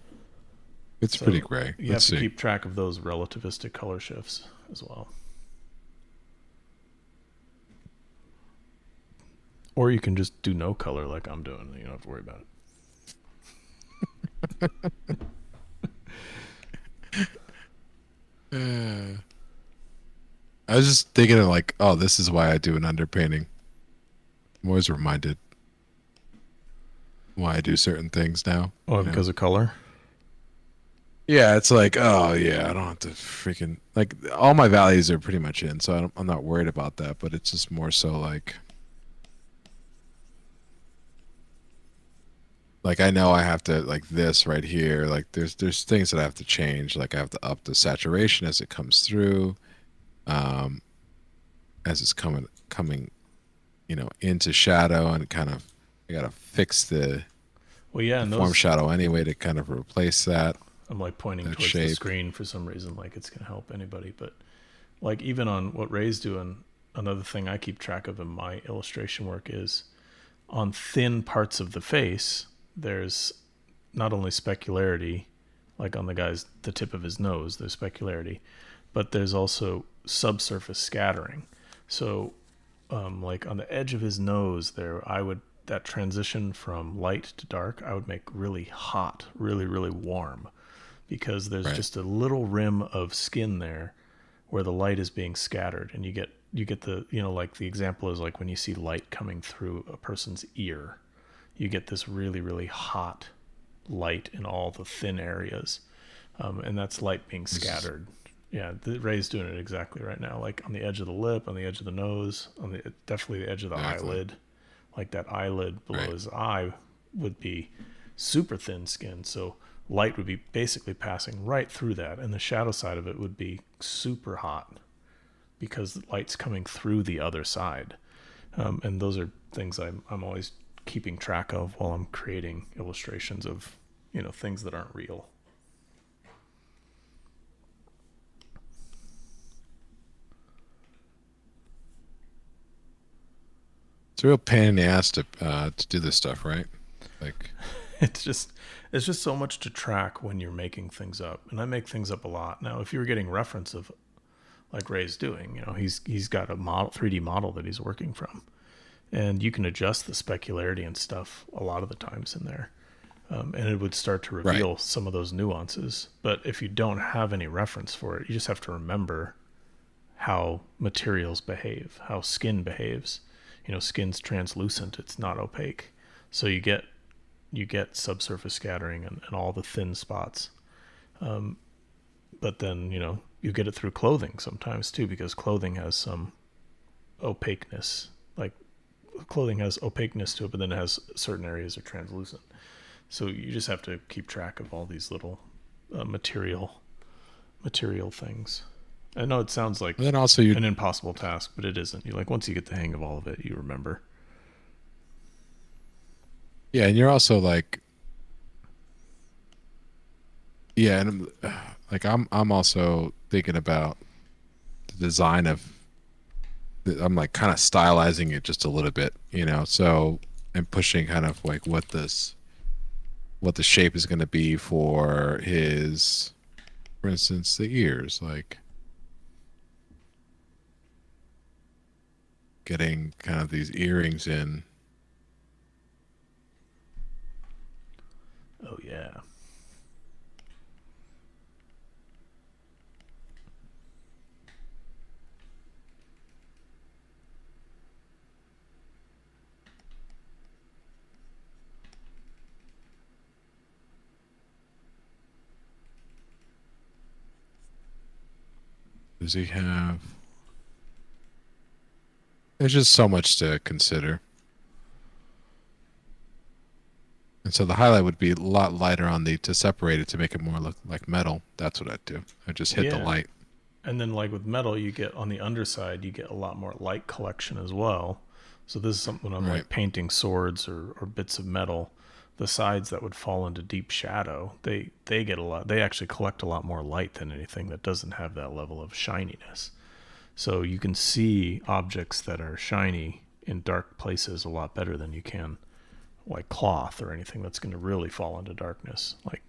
B: It's pretty gray.
A: You have to keep track of those relativistic color shifts as well. Or you can just do no color like I'm doing. You don't have to worry about
B: it. I was just thinking of like, oh, this is why I do an underpainting. I'm always reminded why I do certain things now.
A: Oh, because of color?
B: Yeah, it's like, oh yeah, I don't have to freaking, like, all my values are pretty much in, so I'm not worried about that. But it's just more so like I know I have to, like this right here, like there's things that I have to change. Like I have to up the saturation as it comes through, as it's coming, into shadow, and kind of I gotta fix the form shadow anyway to kind of replace that.
A: I'm like pointing towards the screen for some reason, like it's gonna help anybody. But like even on what Ray's doing, another thing I keep track of in my illustration work is on thin parts of the face, there's not only specularity, like on the tip of his nose, there's specularity, but there's also subsurface scattering. So, like on the edge of his nose there, that transition from light to dark, I would make really hot, really, really warm, because there's just a little rim of skin there where the light is being scattered, and you get the, like the example is like when you see light coming through a person's ear, you get this really, really hot light in all the thin areas, and that's light being scattered. Yeah, Ray's doing it exactly right now, like on the edge of the lip, on the edge of the nose, definitely the edge of the eyelid. Like that eyelid below his eye would be super thin skin, so light would be basically passing right through that, and the shadow side of it would be super hot because light's coming through the other side. And those are things I'm always keeping track of while I'm creating illustrations of, things that aren't real.
B: It's a real pain in the ass to do this stuff, right? Like,
A: it's just so much to track when you're making things up, and I make things up a lot. Now, if you were getting reference of like Ray's doing, he's got a 3D model that he's working from, and you can adjust the specularity and stuff a lot of the times in there, and it would start to reveal some of those nuances. But if you don't have any reference for it, you just have to remember how materials behave, how skin behaves. Skin's translucent, it's not opaque, so you get subsurface scattering and all the thin spots. But then you get it through clothing sometimes too, because clothing has some opaqueness. Like clothing has opaqueness to it, but then it has certain areas are translucent. So you just have to keep track of all these little material things. I know it sounds like
B: then also
A: an impossible task, but it isn't. Once you get the hang of all of it, you remember.
B: Yeah, and you're also like, yeah, and like I'm also thinking about the design of. I'm like kind of stylizing it just a little bit, so and pushing kind of like what the shape is going to be for his, for instance, the ears, like getting kind of these earrings in.
A: Oh yeah.
B: Does he have? There's just so much to consider. And so the highlight would be a lot lighter on to separate it, to make it more look like metal. That's what I'd do. I'd just hit the light.
A: And then like with metal, you get on the underside, you get a lot more light collection as well. So this is something when I'm like painting swords or bits of metal, the sides that would fall into deep shadow, they get they actually collect a lot more light than anything that doesn't have that level of shininess. So you can see objects that are shiny in dark places a lot better than you can like cloth or anything that's going to really fall into darkness. Like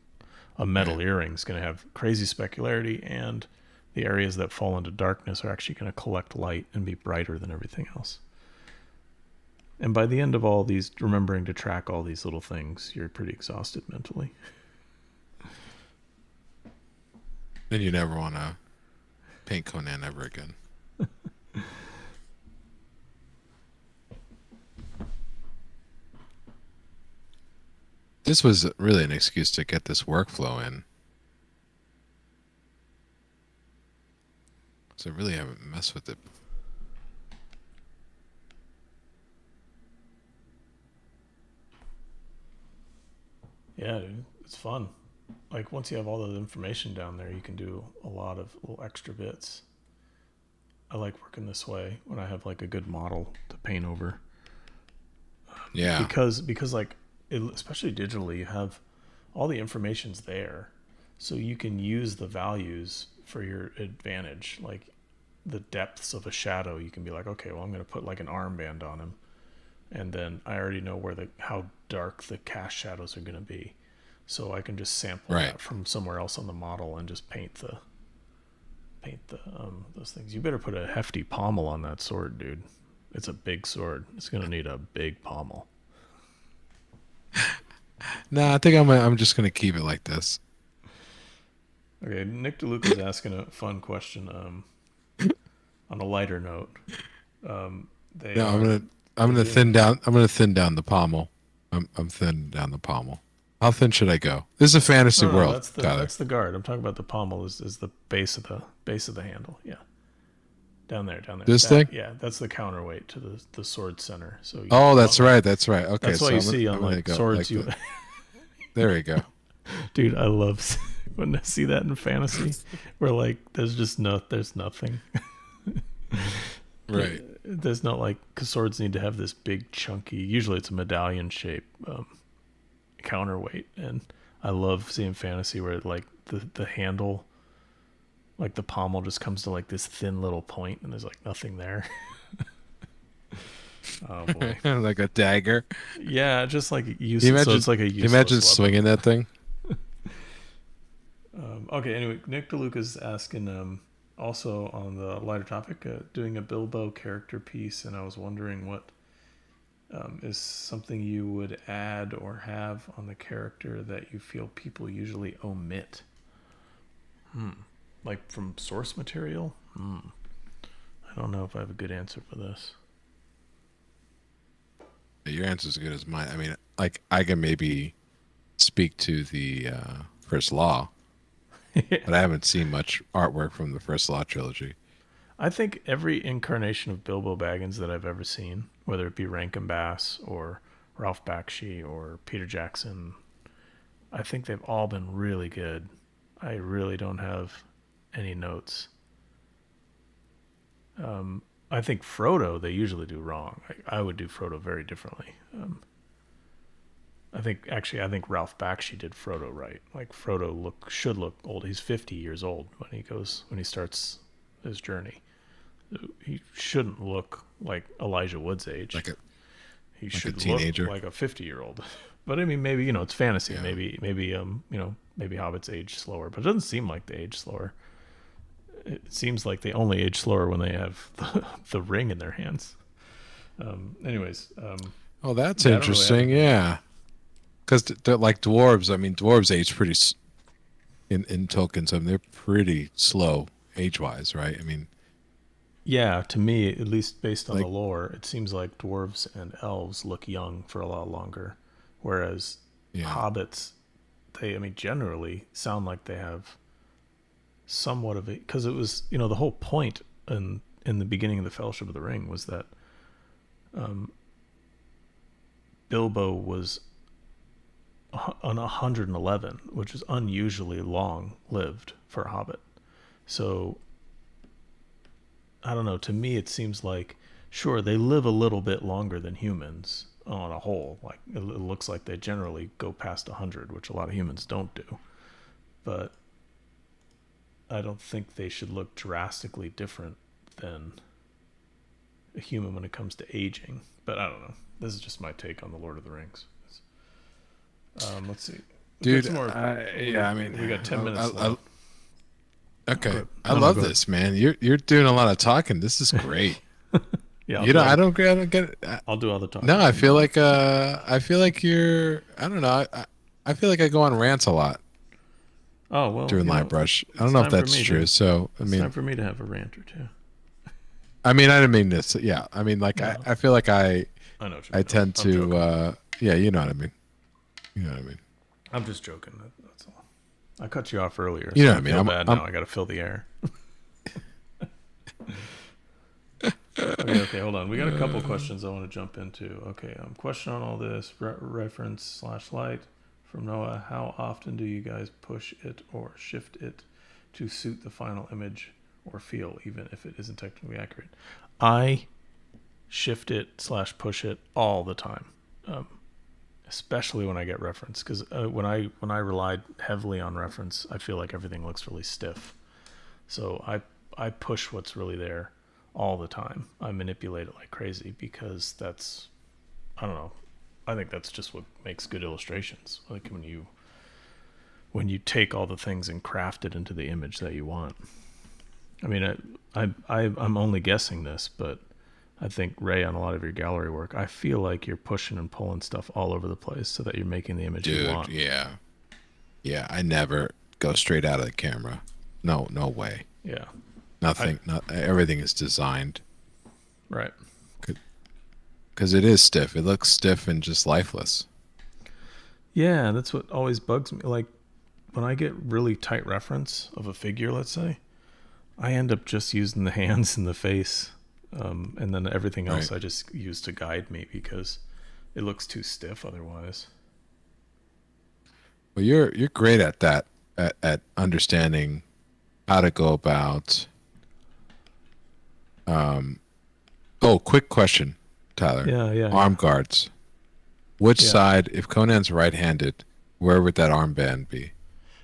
A: a metal earring is going to have crazy specularity, and the areas that fall into darkness are actually going to collect light and be brighter than everything else. And by the end of all these, remembering to track all these little things, you're pretty exhausted mentally.
B: Then you never want to paint Conan ever again. This was really an excuse to get this workflow in. So I really haven't messed with it.
A: Yeah, dude, it's fun. Like once you have all the information down there, you can do a lot of little extra bits. I like working this way when I have like a good model to paint over.
B: Yeah.
A: Because like especially digitally, you have all the information's there, so you can use the values for your advantage. Like the depths of a shadow, you can be like, okay, well, I'm going to put like an armband on him, and then I already know how dark the cast shadows are going to be, so I can just sample that from somewhere else on the model and just paint the those things. You better put a hefty pommel on that sword, dude. It's a big sword. It's going to need a big pommel.
B: No, I think I'm just gonna keep it like this.
A: Okay, Nick DeLuca's asking a fun question. On a lighter note, I'm
B: gonna thin down. I'm gonna thin down the pommel. I'm thin down the pommel. How thin should I go? This is a fantasy world.
A: That's the guard. I'm talking about the pommel is the base of the handle. Yeah, down there.
B: This thing?
A: Yeah, that's the counterweight to the sword center. So
B: that's right. Okay,
A: that's why you see on like swords. Like
B: there we go.
A: Dude, I love when I see that in fantasy, where like there's nothing.
B: Right.
A: There's not like, because swords need to have this big chunky. Usually it's a medallion shape counterweight, and I love seeing fantasy where like the handle, like the pommel, just comes to like this thin little point, and there's like nothing there. Oh boy,
B: like a dagger.
A: Yeah, just like useless. So it's like a useless.
B: Can you imagine
A: weapon.
B: swinging that thing?
A: Okay, anyway, Nick DeLuca's asking also on the lighter topic, doing a Bilbo character piece, and I was wondering what is something you would add or have on the character that you feel people usually omit. Like from source material? I don't know if I have a good answer for this.
B: Your answer is as good as mine. I mean, like I can maybe speak to the First Law, but I haven't seen much artwork from the First Law trilogy.
A: I think every incarnation of Bilbo Baggins that I've ever seen, whether it be Rankin Bass or Ralph Bakshi or Peter Jackson, I think they've all been really good. I really don't have any notes. I think Frodo, they usually do wrong. I would do Frodo very differently. I think Ralph Bakshi did Frodo right. Like Frodo should look old. He's 50 years old when he starts his journey. He shouldn't look like Elijah Wood's age. He should look like a 50-year-old. But I mean, maybe it's fantasy. Yeah. Maybe hobbits age slower, but it doesn't seem like they age slower. It seems like they only age slower when they have the ring in their hands. Anyways.
B: Oh, that's interesting. Yeah. Because they're like dwarves. I mean, dwarves age pretty, in Tolkien's, I mean, they're pretty slow age-wise, right? I mean.
A: Yeah, to me, at least based on the lore, it seems like dwarves and elves look young for a lot longer. Whereas hobbits, they generally sound like they have somewhat of it, because it was the whole point in the beginning of the Fellowship of the Ring was that Bilbo was on 111, which is unusually long lived for a hobbit. So I don't know, to me it seems like sure they live a little bit longer than humans on a whole. Like it looks like they generally go past 100, which a lot of humans don't do, but I don't think they should look drastically different than a human when it comes to aging. But I don't know. This is just my take on the Lord of the Rings. Let's see.
B: Dude, we got 10
A: minutes left.
B: Okay. I love this, man. You're doing a lot of talking. This is great.
A: Yeah.
B: I don't get it.
A: I'll do all the talking.
B: No, I feel like you're, I don't know. I feel like I go on rants a lot.
A: Oh, well.
B: During LiveBrush. I don't know if that's true. So,
A: it's time for me to have a rant or two.
B: I mean, I didn't mean this. Yeah. I mean, like, no. I feel like I
A: know what
B: I tend to, you know what I mean.
A: I'm just joking. That's all. I cut you off earlier.
B: You know what I mean?
A: I'm bad now. I got to fill the air. Okay, hold on. We got a couple questions I want to jump into. Okay, question on all this. Reference / light from Noah. How often do you guys push it or shift it to suit the final image or feel, even if it isn't technically accurate? I shift it / push it all the time. Especially when I get reference, because when I relied heavily on reference, I feel like everything looks really stiff. So I push what's really there all the time. I manipulate it like crazy because that's, I don't know. I think that's just what makes good illustrations. Like when you take all the things and craft it into the image that you want. I mean, I'm only guessing this, but I think, Ray, on a lot of your gallery work, I feel like you're pushing and pulling stuff all over the place so that you're making the image you want.
B: Yeah. Yeah, I never go straight out of the camera. No way.
A: Yeah.
B: Nothing. Everything is designed.
A: Right.
B: Because it is stiff. It looks stiff and just lifeless.
A: Yeah, that's what always bugs me. Like, when I get really tight reference of a figure, let's say, I end up just using the hands and the face. And then everything else I just use to guide me because it looks too stiff otherwise.
B: Well, you're great at that, at understanding how to go about. Quick question, Tyler.
A: Yeah.
B: Arm guards. Which side, if Conan's right-handed, where would that armband be?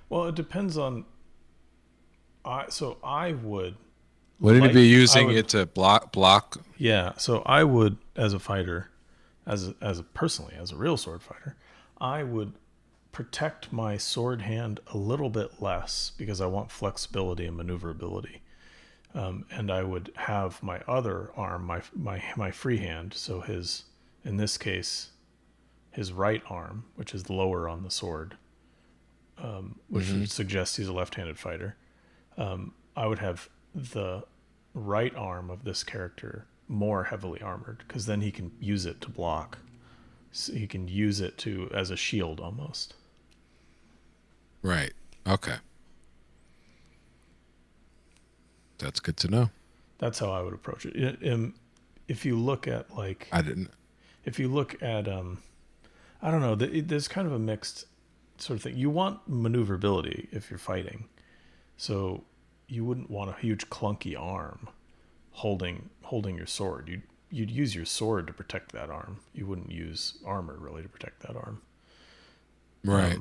A: Well, it depends on. I would.
B: Wouldn't he be using it to block?
A: Yeah, so I would, as a fighter, as a real sword fighter, I would protect my sword hand a little bit less because I want flexibility and maneuverability, and I would have my other arm, my free hand. So in this case, his right arm, which is lower on the sword, which would suggest he's a left-handed fighter. I would have the right arm of this character more heavily armored because then he can use it to block. So he can use it as a shield almost.
B: Right. Okay. That's good to know.
A: That's how I would approach it. If you look at if you look at I don't know, there's kind of a mixed sort of thing. You want maneuverability if you're fighting. So you wouldn't want a huge clunky arm holding your sword. You'd use your sword to protect that arm. You wouldn't use armor really to protect that arm.
B: Right.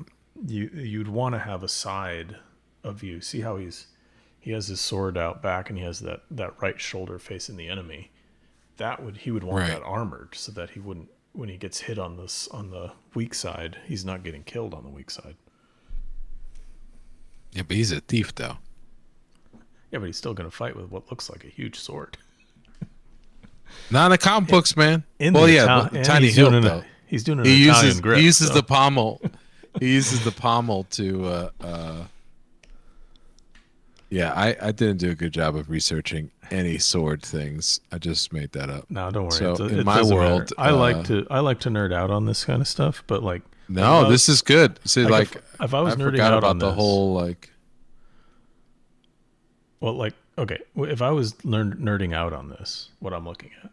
A: You'd want to have a side of you. See how he has his sword out back and he has that right shoulder facing the enemy. He would want that armored so that he wouldn't, when he gets hit on the weak side, he's not getting killed on the weak side.
B: Yeah, but he's a thief though.
A: Yeah, but he's still going to fight with what looks like a huge sword.
B: Not in the comic books, man.
A: Tiny hilt though. He's doing an Italian grip.
B: He uses the pommel. He uses the pommel to. Yeah, I didn't do a good job of researching any sword things. I just made that up.
A: No, don't worry.
B: So in my world,
A: I like to nerd out on this kind of stuff, but like.
B: No, this is good. See,
A: if I was nerding out
B: about
A: on
B: the
A: this,
B: whole like.
A: Well, like, okay, if I was nerding out on this, what I'm looking at,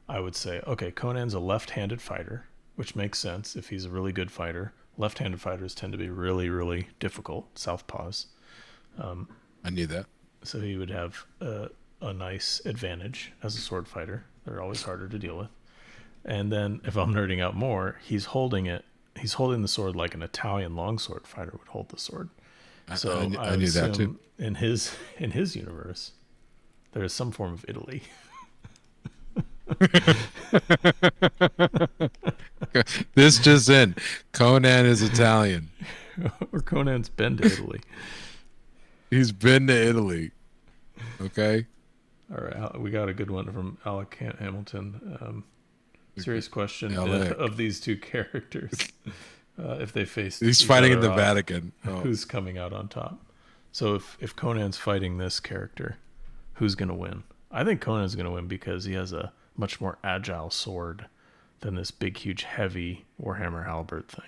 A: I would say, okay, Conan's a left-handed fighter, which makes sense if he's a really good fighter. Left-handed fighters tend to be really, really difficult, southpaws.
B: I knew that.
A: So he would have a nice advantage as a sword fighter. They're always harder to deal with. And then if I'm nerding out more, he's holding the sword like an Italian longsword fighter would hold the sword. So
B: I knew that too.
A: In his universe, there is some form of Italy.
B: This just in: Conan is Italian,
A: or Conan's been to Italy.
B: He's been to Italy. Okay.
A: All right, we got a good one from Alec Hamilton. Serious question of these two characters. If they face,
B: he's fighting in the Vatican.
A: Who's coming out on top? So if Conan's fighting this character, who's going to win? I think Conan's going to win because he has a much more agile sword than this big, huge, heavy Warhammer halberd thing.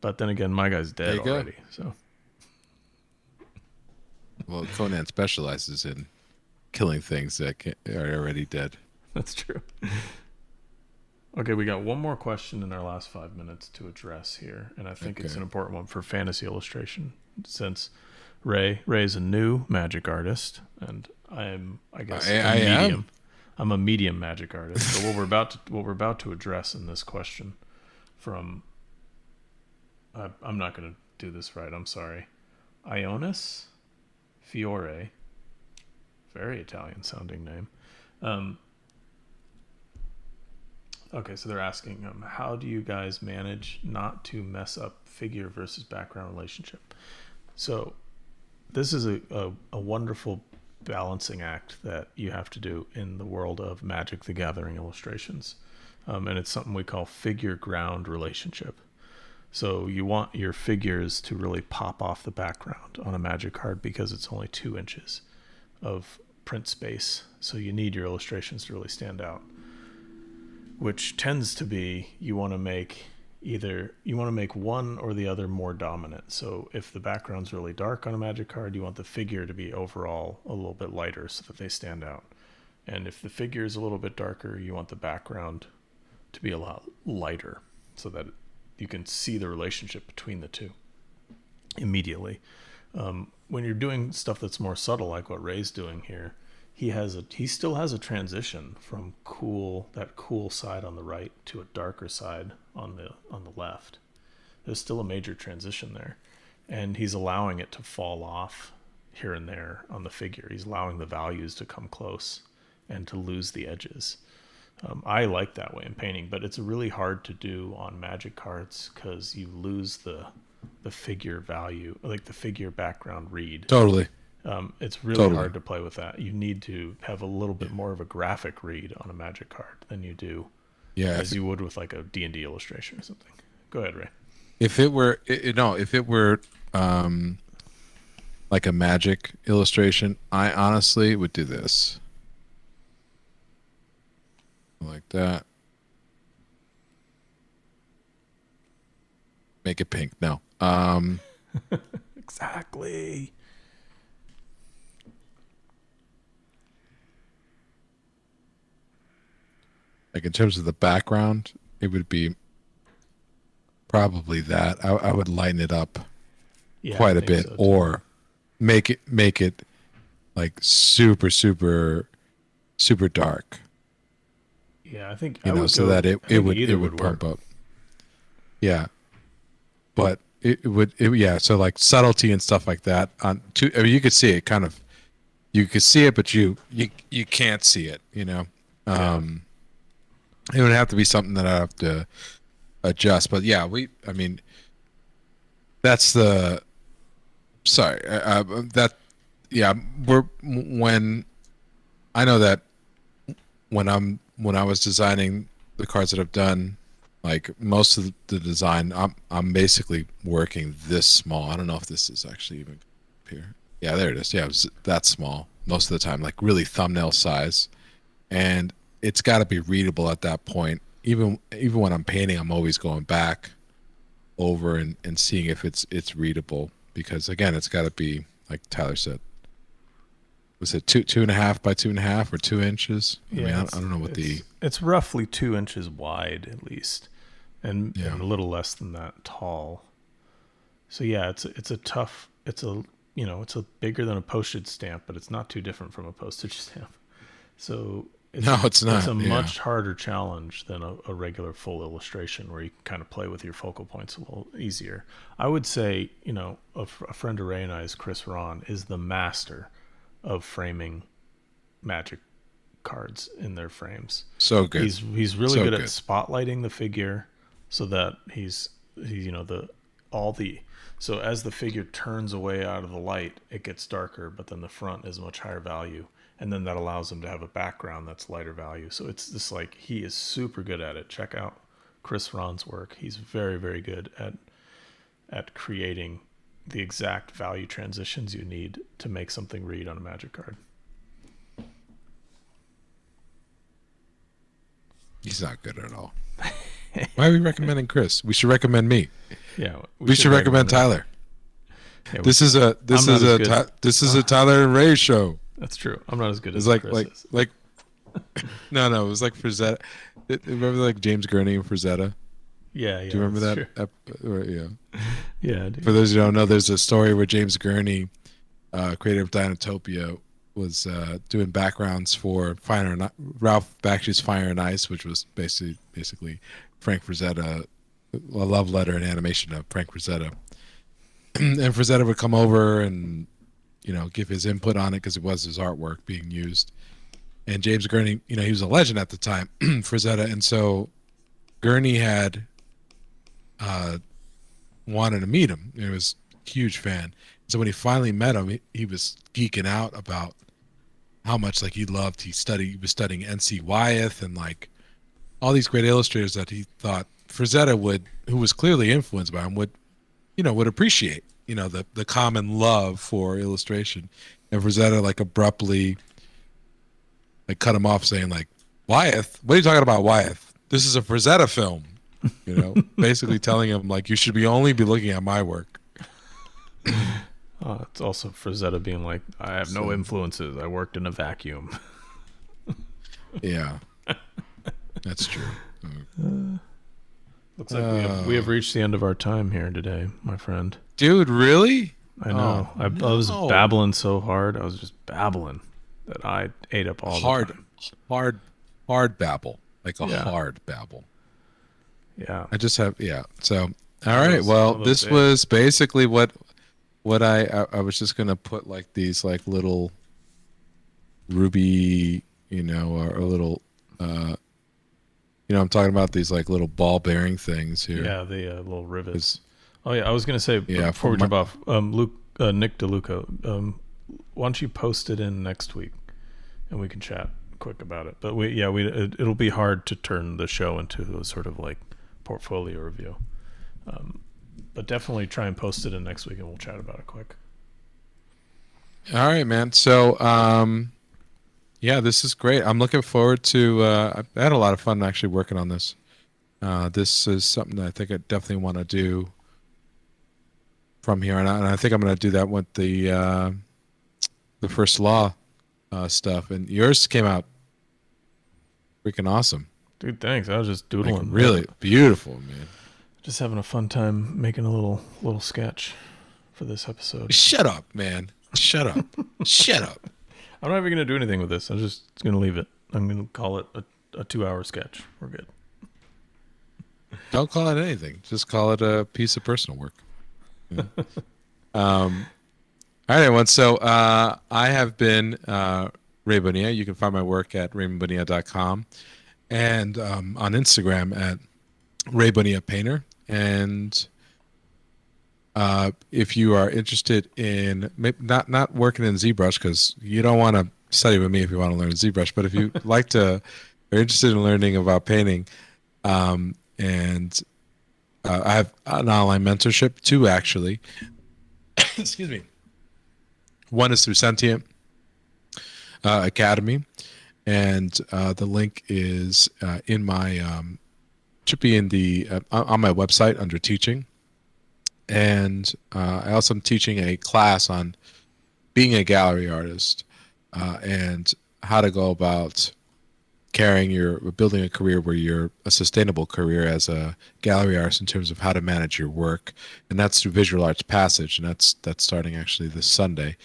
A: But then again, my guy's dead already. So,
B: well, Conan specializes in killing things that are already dead.
A: That's true. Okay, we got one more question in our last 5 minutes to address here, and I think it's an important one for fantasy illustration, since Ray is a new magic artist, and I'm, I guess, a medium. I'm a medium magic artist. So what we're about to address in this question, from I'm not going to do this right. I'm sorry. Ionis Fiore, very Italian sounding name. Okay, so they're asking, how do you guys manage not to mess up figure versus background relationship? So this is a wonderful balancing act that you have to do in the world of Magic the Gathering illustrations. And it's something we call figure ground relationship. So you want your figures to really pop off the background on a Magic card because it's only 2 inches of print space. So you need your illustrations to really stand out, which tends to be you want to make one or the other more dominant. So if the background's really dark on a Magic card, you want the figure to be overall a little bit lighter so that they stand out. And if the figure is a little bit darker, you want the background to be a lot lighter so that you can see the relationship between the two immediately. When you're doing stuff that's more subtle, like what Ray's doing here, he still has a transition from that cool side on the right to a darker side on the left. There's still a major transition there, and he's allowing it to fall off here and there on the figure. He's allowing the values to come close and to lose the edges. I like that way in painting, but it's really hard to do on Magic cards because you lose the figure value, like the figure background read.
B: Totally.
A: It's really hard to play with that. You need to have a little bit more of a graphic read on a Magic card than you do, as you would with like a D&D illustration or something. Go ahead, Ray.
B: If it were like a Magic illustration, I honestly would do this. Like that. Make it pink. No.
A: Exactly.
B: Like in terms of the background, it would be probably that. I would lighten it up quite a bit, so or make it like super dark.
A: Yeah, I think
B: so that it would pump up. Yeah, but it would so like subtlety and stuff like that. You could see it you could see it, but you can't see it. It would have to be something that I have to adjust. But yeah, that's the. Sorry, when I know that when I was designing the cards that I've done, like most of the design, I'm basically working this small. I don't know if this is actually even up here. Yeah, there it is. Yeah, it was that small most of the time, like really thumbnail size, and it's got to be readable at that point. Even when I'm painting, I'm always going back over and seeing if it's readable, because again, it's got to be like Tyler said. Was it 2.5 by 2.5 or 2 inches?
A: Yeah,
B: I don't know what
A: it's roughly 2 inches wide at least, and a little less than that tall. So yeah, it's bigger than a postage stamp, but it's not too different from a postage stamp. So
B: it's not.
A: It's a much harder challenge than a regular full illustration where you can kind of play with your focal points a little easier. I would say, a friend of Ray and I's, Chris Ron, is the master of framing Magic cards in their frames.
B: So good.
A: He's really good at spotlighting the figure so that so as the figure turns away out of the light, it gets darker, but then the front is much higher value. And then that allows him to have a background that's lighter value. So it's just like, he is super good at it. Check out Chris Ron's work. He's very, very good at creating the exact value transitions you need to make something read on a Magic card.
B: He's not good at all. Why are we recommending Chris? We should recommend me.
A: Yeah,
B: we should recommend Tyler. Yeah, this is a Tyler and Ray show.
A: That's true. I'm not as good as
B: Chris
A: is.
B: No, it was like Frazetta. Remember like James Gurney and Frazetta?
A: Yeah.
B: Do you remember that? Yeah.
A: Yeah.
B: For those who don't know, there's a story where James Gurney, creator of Dinotopia, was doing backgrounds for Ralph Bakshi's Fire and Ice, which was basically Frank Frazetta, a love letter and animation of Frank Frazetta. and Frazetta would come over and give his input on it because it was his artwork being used. And James Gurney, he was a legend at the time, Frazetta, and so Gurney had wanted to meet him. He was a huge fan. So when he finally met him, he was geeking out about how much he loved. He was studying N.C. Wyeth and all these great illustrators that he thought Frazetta who was clearly influenced by him, would appreciate, the common love for illustration. And Frazetta abruptly cut him off, saying Wyeth, what are you talking about, Wyeth? This is a Frazetta film, basically telling him you should only be looking at my work.
A: It's also Frazetta being I have no influences. I worked in a vacuum.
B: Yeah, that's true.
A: Looks like we have reached the end of our time here today, my friend.
B: Dude, really?
A: I know. I was babbling so hard. I was just babbling that I ate up all the time.
B: Hard babble. Hard babble.
A: Yeah.
B: I just have, So, all right. Well, this was basically what I was just going to put these little ruby, or little, I'm talking about these little ball bearing things here.
A: Yeah, the little rivets. Oh yeah, I was gonna say before we jump off, Nick DeLuca, why don't you post it in next week, and we can chat quick about it. But it'll be hard to turn the show into a sort of portfolio review, but definitely try and post it in next week, and we'll chat about it quick.
B: All right, man. So this is great. I'm looking forward to. I had a lot of fun actually working on this. This is something that I think I definitely want to do from here on out, and I think I'm going to do that with the first law stuff. And yours came out freaking awesome,
A: dude. Thanks. I was just doodling.
B: Really beautiful, man.
A: Just having a fun time making a little sketch for this episode.
B: Shut up, man. Shut up. Shut up.
A: I'm not even going to do anything with this. I'm just going to leave it. I'm going to call it a 2-hour sketch. We're good.
B: Don't call it anything. Just call it a piece of personal work. Yeah. All right, everyone. So I have been Ray Bonilla. You can find my work at raymondbonilla.com and on Instagram at Ray Bonilla Painter. And if you are interested in not working in ZBrush, because you don't want to study with me if you want to learn ZBrush, but if you are interested in learning about painting, and I have an online mentorship too, actually. Excuse me. One is through Sentient Academy, and the link is in my should be in the on my website under teaching. And I also am teaching a class on being a gallery artist and how to go about building a career where you're a sustainable career as a gallery artist in terms of how to manage your work. And that's through Visual Arts Passage, and that's starting actually this Sunday.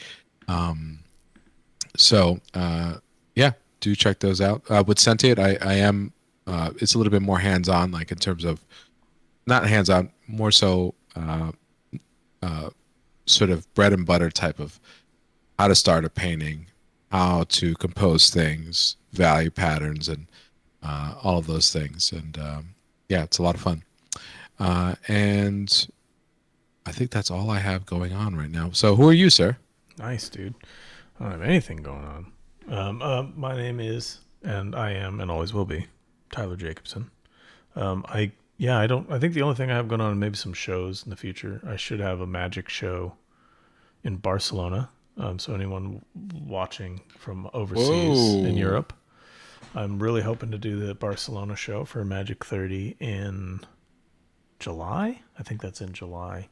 B: Do check those out. With Sentient, I am it's a little bit more hands-on, in terms of not hands-on, more so sort of bread and butter type of how to start a painting, how to compose things, value patterns, and all of those things. And it's a lot of fun. And I think that's all I have going on right now. So who are you, sir?
A: Nice, dude. I don't have anything going on. My name is, and I am, and always will be, Tyler Jacobson. I think the only thing I have going on is maybe some shows in the future. I should have a magic show in Barcelona. So anyone watching from overseas in Europe, I'm really hoping to do the Barcelona show for Magic 30 in July. I think that's in July.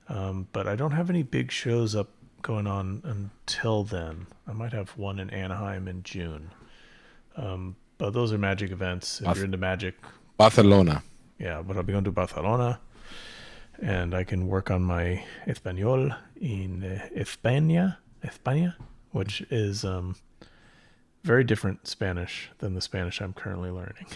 A: But I don't have any big shows up going on until then. I might have one in Anaheim in June. But those are magic events. If you're into magic.
B: Barcelona.
A: Yeah, but I'll be going to Barcelona. And I can work on my Español in España, which is very different Spanish than the Spanish I'm currently learning.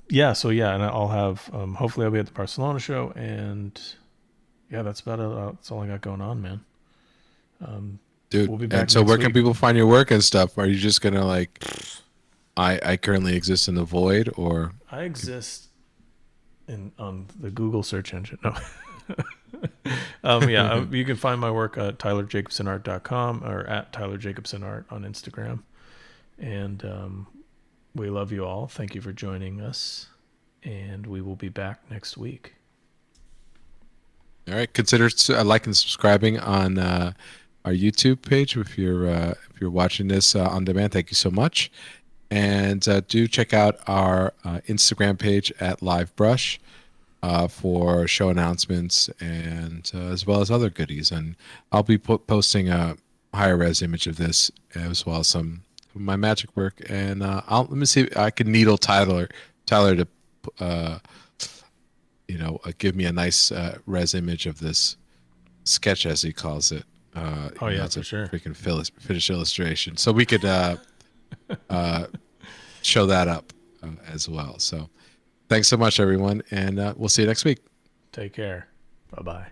A: yeah, so yeah, and I'll have hopefully I'll be at the Barcelona show, and yeah, that's about it. That's all I got going on, man.
B: Dude,
A: We'll be back
B: and so
A: next
B: where can
A: week.
B: people find your work and stuff? Are you just gonna like I currently exist in the void, or
A: I exist in on the Google search engine. No. Yeah, you can find my work at tylerjacobsonart.com or at tylerjacobsonart on Instagram. And we love you all. Thank you for joining us. And we will be back next week.
B: all right, consider liking and subscribing on our YouTube page if you're watching this on demand. Thank you so much, and do check out our Instagram page at LiveBrush for show announcements and as well as other goodies. And I'll be posting a higher res image of this as well as some of my magic work. And let me see if I can needle Tyler to give me a nice res image of this sketch, as he calls it.
A: Yeah,
B: it's
A: for
B: a
A: sure.
B: freaking finished illustration, so we could show that up as well. So thanks so much, everyone, and we'll see you next week.
A: Take care. Bye-bye.